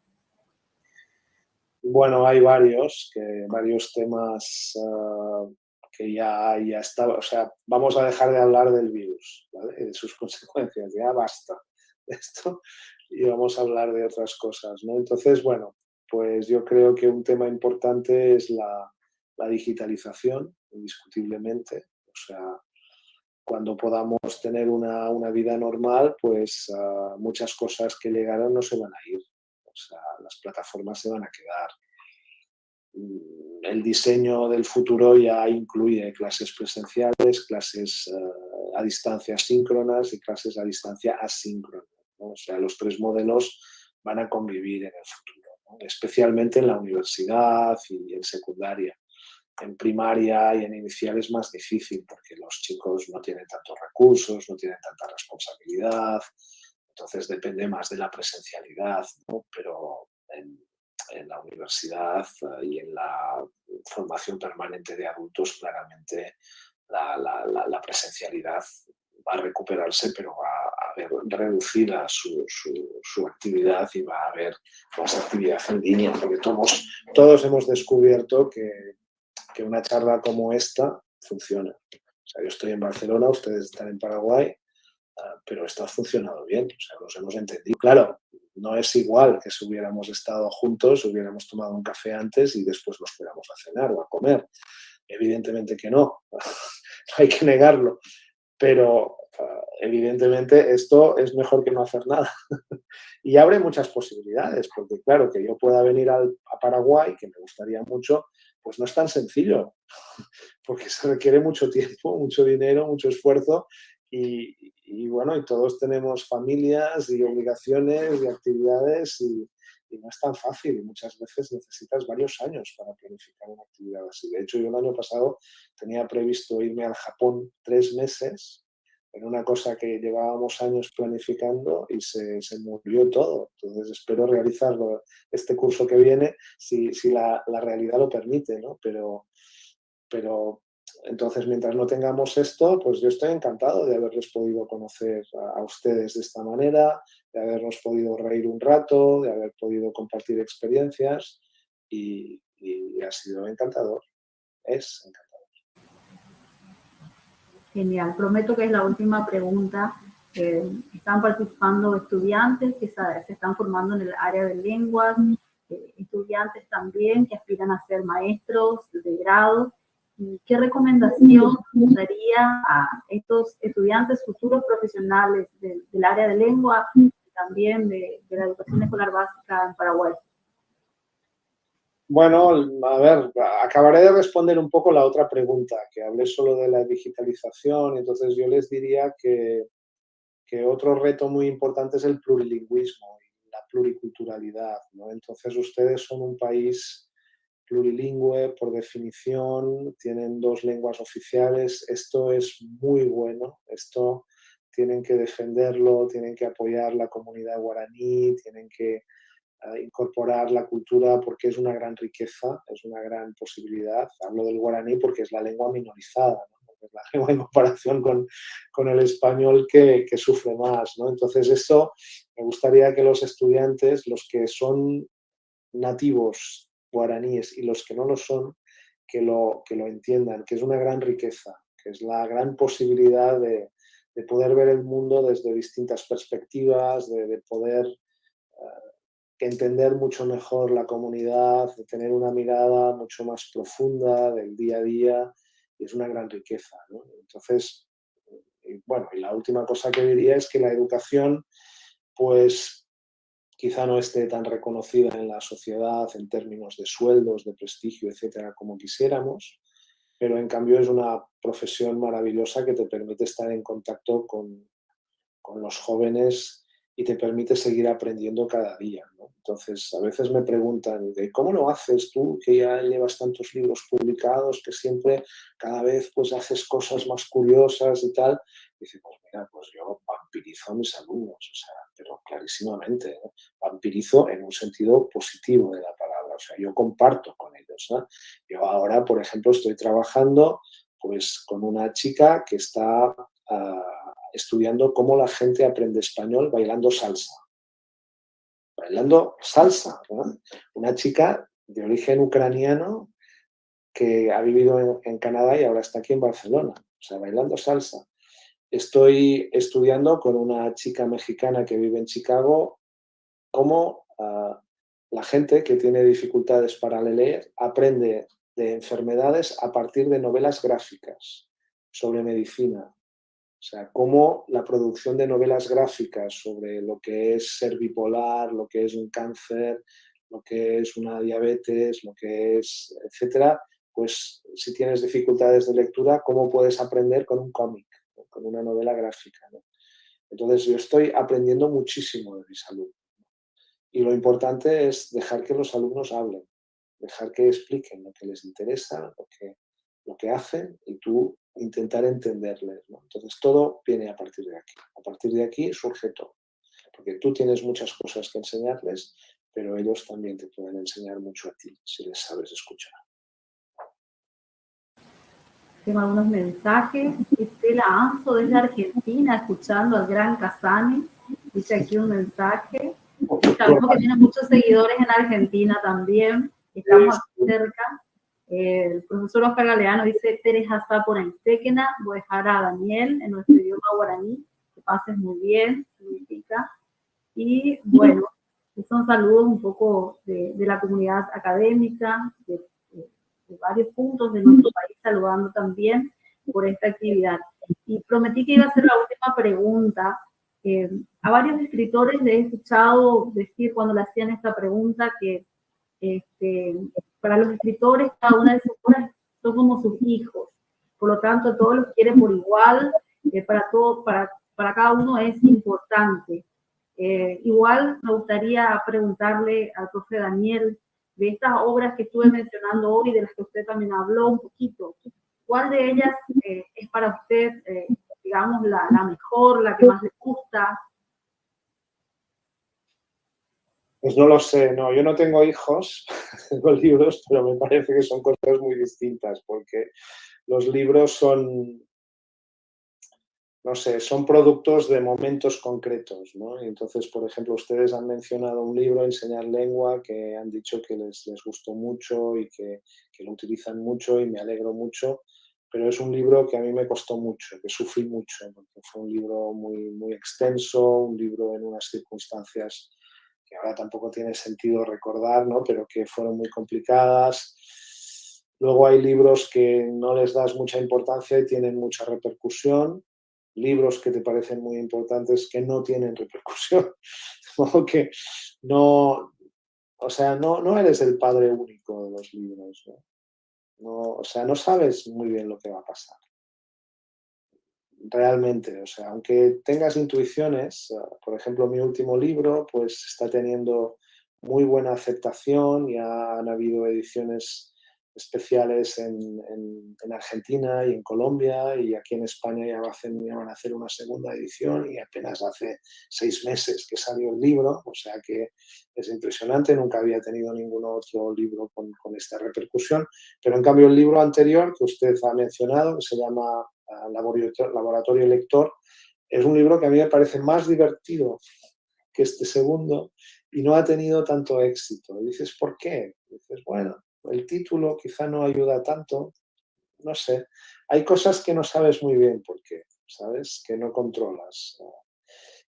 Bueno, hay varios temas que ya estaba, o sea, vamos a dejar de hablar del virus, ¿vale? Y de sus consecuencias, ya basta de esto y vamos a hablar de otras cosas, ¿no? Entonces, bueno, pues yo creo que un tema importante es la digitalización, indiscutiblemente. O sea, cuando podamos tener una vida normal, pues muchas cosas que llegaron no se van a ir. O sea, las plataformas se van a quedar. El diseño del futuro ya incluye clases presenciales, clases a distancia síncronas y clases a distancia asíncronas, ¿no? O sea, los 3 modelos van a convivir en el futuro, ¿no? Especialmente en la universidad y en secundaria. En primaria y en inicial es más difícil porque los chicos no tienen tantos recursos, no tienen tanta responsabilidad, entonces depende más de la presencialidad, ¿no? Pero en la universidad y en la formación permanente de adultos, claramente la presencialidad va a recuperarse, pero va a haber reducida su actividad y va a haber más actividad en línea, porque todos hemos descubierto que una charla como esta funciona. O sea, yo estoy en Barcelona, ustedes están en Paraguay, pero esto ha funcionado bien, o sea, nos hemos entendido. Claro, no es igual que si hubiéramos estado juntos, hubiéramos tomado un café antes y después nos fuéramos a cenar o a comer. Evidentemente que no, no hay que negarlo, pero evidentemente esto es mejor que no hacer nada. Y abre muchas posibilidades, porque claro, que yo pueda venir a Paraguay, que me gustaría mucho, pues no es tan sencillo, porque se requiere mucho tiempo, mucho dinero, mucho esfuerzo y bueno, y todos tenemos familias y obligaciones y actividades y no es tan fácil y muchas veces necesitas varios años para planificar una actividad así. De hecho, yo el año pasado tenía previsto irme al Japón 3 meses en una cosa que llevábamos años planificando y se murió todo. Entonces espero realizarlo este curso que viene si la realidad lo permite, ¿no? Pero entonces, mientras no tengamos esto, pues yo estoy encantado de haberles podido conocer a ustedes de esta manera, de habernos podido reír un rato, de haber podido compartir experiencias y ha sido encantador. Es encantador. Genial. Prometo que es la última pregunta. Están participando estudiantes que se están formando en el área de lenguas, estudiantes también que aspiran a ser maestros de grado. ¿Qué recomendación daría a estos estudiantes futuros profesionales del área de lengua y también de la educación escolar básica en Paraguay? Bueno, a ver, acabaré de responder un poco la otra pregunta, que hablé solo de la digitalización, entonces yo les diría que otro reto muy importante es el plurilingüismo y la pluriculturalidad, ¿no? Entonces ustedes son un país plurilingüe por definición, tienen 2 lenguas oficiales, esto es muy bueno, esto tienen que defenderlo, tienen que apoyar la comunidad guaraní, tienen que incorporar la cultura porque es una gran riqueza, es una gran posibilidad. Hablo del guaraní porque es la lengua minorizada, ¿no? Es la lengua en comparación con el español que sufre más, ¿no? Entonces esto me gustaría que los estudiantes, los que son nativos guaraníes y los que no lo son, que lo entiendan, que es una gran riqueza, que es la gran posibilidad de poder ver el mundo desde distintas perspectivas, de poder entender mucho mejor la comunidad, de tener una mirada mucho más profunda del día a día, y es una gran riqueza, ¿no? Entonces, bueno, y la última cosa que diría es que la educación, pues quizá no esté tan reconocida en la sociedad en términos de sueldos, de prestigio, etcétera, como quisiéramos, pero en cambio es una profesión maravillosa que te permite estar en contacto con los jóvenes y te permite seguir aprendiendo cada día, ¿no? Entonces, a veces me preguntan, ¿cómo lo haces tú, que ya llevas tantos libros publicados, que siempre, cada vez, pues haces cosas más curiosas y tal? Y dice, pues mira, pues yo vampirizo a mis alumnos, o sea, pero clarísimamente, ¿no? Vampirizo en un sentido positivo de la palabra, o sea, yo comparto con ellos, ¿no? Yo ahora, por ejemplo, estoy trabajando pues con una chica que está estudiando cómo la gente aprende español bailando salsa. Bailando salsa, ¿no? Una chica de origen ucraniano que ha vivido en Canadá y ahora está aquí en Barcelona, o sea, bailando salsa. Estoy estudiando con una chica mexicana que vive en Chicago cómo la gente que tiene dificultades para leer aprende de enfermedades a partir de novelas gráficas sobre medicina. O sea, cómo la producción de novelas gráficas sobre lo que es ser bipolar, lo que es un cáncer, lo que es una diabetes, lo que es, etcétera, pues si tienes dificultades de lectura, ¿cómo puedes aprender con un cómic, ¿no? Con una novela gráfica, ¿no? Entonces yo estoy aprendiendo muchísimo de mis alumnos. Y lo importante es dejar que los alumnos hablen, dejar que expliquen lo que les interesa, lo que hacen y tú intentar entenderles, ¿no? Entonces todo viene a partir de aquí. A partir de aquí surge todo. Porque tú tienes muchas cosas que enseñarles, pero ellos también te pueden enseñar mucho a ti si les sabes escuchar. Tengo algunos mensajes. Estela Anzo desde Argentina, escuchando al gran Casani. Dice aquí un mensaje. Sabemos que tiene muchos seguidores en Argentina también. Estamos aquí cerca. El profesor Oscar Galeano dice, Teres hasta por Entequena, voy a dejar a Daniel en nuestro idioma guaraní. Que pases muy bien, significa. Y bueno, son saludos un poco de la comunidad académica, de varios puntos de nuestro país, saludando también por esta actividad. Y prometí que iba a hacer la última pregunta. A varios escritores les he escuchado decir cuando le hacían esta pregunta que para los escritores cada una de sus obras son como sus hijos. Por lo tanto, todos los quieren por igual, para cada uno es importante. Igual me gustaría preguntarle al profe Daniel, de estas obras que estuve mencionando hoy, de las que usted también habló un poquito, ¿cuál de ellas es para usted, digamos, la mejor, la que más le gusta? Pues no lo sé, no, yo no tengo hijos, tengo libros, pero me parece que son cosas muy distintas, porque los libros son, no sé, son productos de momentos concretos, ¿no? Y entonces, por ejemplo, ustedes han mencionado un libro, Enseñar Lengua, que han dicho que les gustó mucho y que lo utilizan mucho y me alegro mucho, pero es un libro que a mí me costó mucho, que sufrí mucho, porque fue un libro muy, muy extenso, un libro en unas circunstancias que ahora tampoco tiene sentido recordar, ¿no? Pero que fueron muy complicadas. Luego hay libros que no les das mucha importancia y tienen mucha repercusión. Libros que te parecen muy importantes que no tienen repercusión. Como que no, o sea, no eres el padre único de los libros, ¿no? O sea, no sabes muy bien lo que va a pasar. Realmente, o sea, aunque tengas intuiciones, por ejemplo, mi último libro, pues está teniendo muy buena aceptación y han habido ediciones especiales en Argentina y en Colombia, y aquí en España ya van a hacer una segunda edición y apenas hace 6 meses que salió el libro, o sea que es impresionante, nunca había tenido ningún otro libro con esta repercusión, pero en cambio el libro anterior que usted ha mencionado, que se llama Laboratorio Lector, es un libro que a mí me parece más divertido que este segundo y no ha tenido tanto éxito. Y dices, ¿por qué? Y dices, bueno, el título quizá no ayuda tanto, no sé. Hay cosas que no sabes muy bien por qué, ¿sabes? Que no controlas.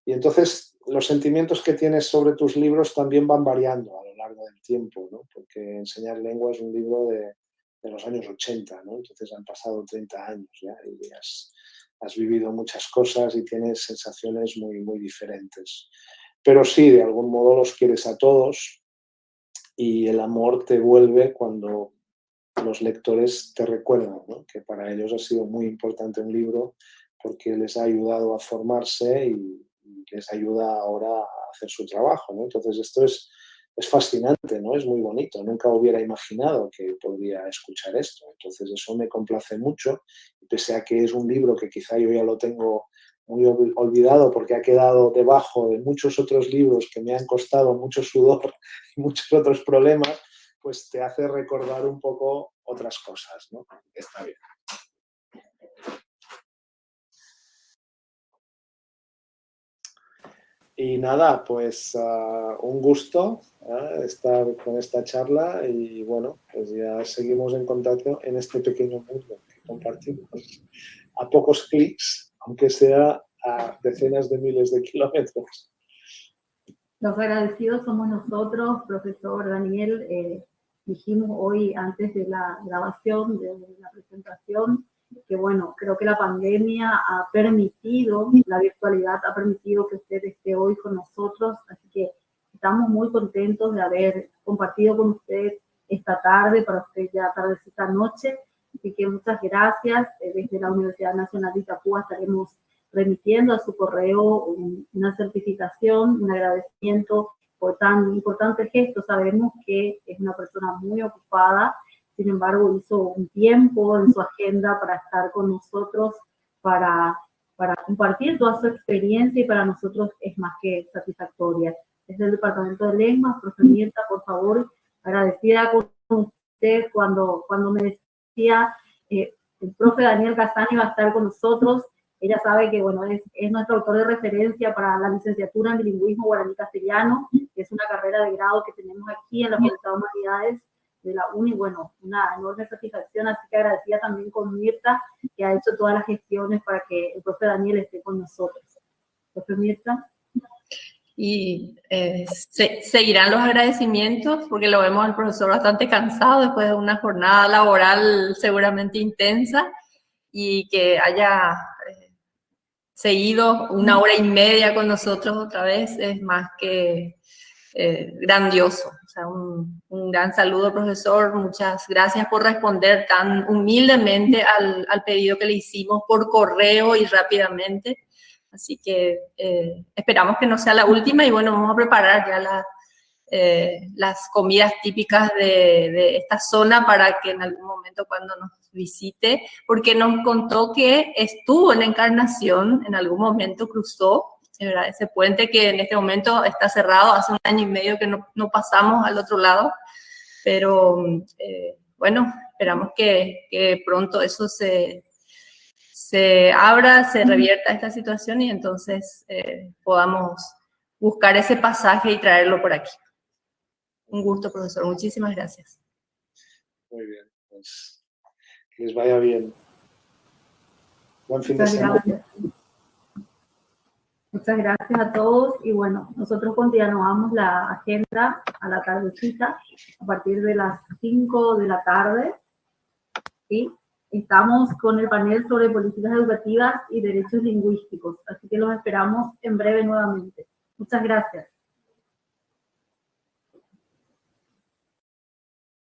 Y entonces los sentimientos que tienes sobre tus libros también van variando a lo largo del tiempo, ¿no? Porque Enseñar Lengua es un libro de los años 80, ¿no? Entonces han pasado 30 años ya y has vivido muchas cosas y tienes sensaciones muy, muy diferentes. Pero sí, de algún modo los quieres a todos y el amor te vuelve cuando los lectores te recuerdan, ¿no? Que para ellos ha sido muy importante un libro porque les ha ayudado a formarse y les ayuda ahora a hacer su trabajo, ¿no? Entonces esto es fascinante, ¿no? Es muy bonito. Nunca hubiera imaginado que podría escuchar esto. Entonces eso me complace mucho, pese a que es un libro que quizá yo ya lo tengo muy olvidado porque ha quedado debajo de muchos otros libros que me han costado mucho sudor y muchos otros problemas, pues te hace recordar un poco otras cosas, ¿no? Está bien. Y nada, pues un gusto estar con esta charla y bueno, pues ya seguimos en contacto en este pequeño mundo que compartimos a pocos clics, aunque sea a decenas de miles de kilómetros. Los agradecidos somos nosotros, profesor Daniel. Dijimos hoy antes de la grabación, de la presentación, que bueno, creo que la pandemia ha permitido, la virtualidad ha permitido que usted esté hoy con nosotros, así que estamos muy contentos de haber compartido con usted esta tarde, para usted ya tardecita noche, así que muchas gracias. Desde la Universidad Nacional de Itapúa estaremos remitiendo a su correo una certificación, un agradecimiento por tan importante gesto. Sabemos que es una persona muy ocupada, sin embargo hizo un tiempo en su agenda para estar con nosotros, para compartir toda su experiencia y para nosotros es más que satisfactoria. Desde el Departamento de Lenguas, profe Mirta, por favor, agradecida con usted cuando me decía el profe Daniel Cassani va a estar con nosotros. Ella sabe que, bueno, es nuestro autor de referencia para la licenciatura en bilingüismo guaraní-castellano, que es una carrera de grado que tenemos aquí en la Facultad de Humanidades de la UNI. Bueno, una enorme satisfacción, así que agradecida también con Mirta, que ha hecho todas las gestiones para que el profe Daniel esté con nosotros. Profe Mirta. Y seguirán los agradecimientos, porque lo vemos al profesor bastante cansado después de una jornada laboral seguramente intensa, y que haya seguido 1 hora y media con nosotros otra vez es más que grandioso. O sea, un gran saludo, profesor. Muchas gracias por responder tan humildemente al pedido que le hicimos por correo y rápidamente. Así que esperamos que no sea la última y bueno, vamos a preparar ya las comidas típicas de esta zona para que en algún momento cuando nos visite, porque nos contó que estuvo en la Encarnación, en algún momento cruzó, ¿verdad?, ese puente que en este momento está cerrado, hace 1 año y medio que no pasamos al otro lado, pero bueno, esperamos que pronto eso se abra, se revierta esta situación y entonces podamos buscar ese pasaje y traerlo por aquí. Un gusto, profesor. Muchísimas gracias. Muy bien, pues que les vaya bien. Buen fin de semana. Muchas gracias a todos y bueno, nosotros continuamos la agenda a la tardecita a partir de las 5 de la tarde. ¿Sí? Estamos con el panel sobre políticas educativas y derechos lingüísticos, así que los esperamos en breve nuevamente. Muchas gracias.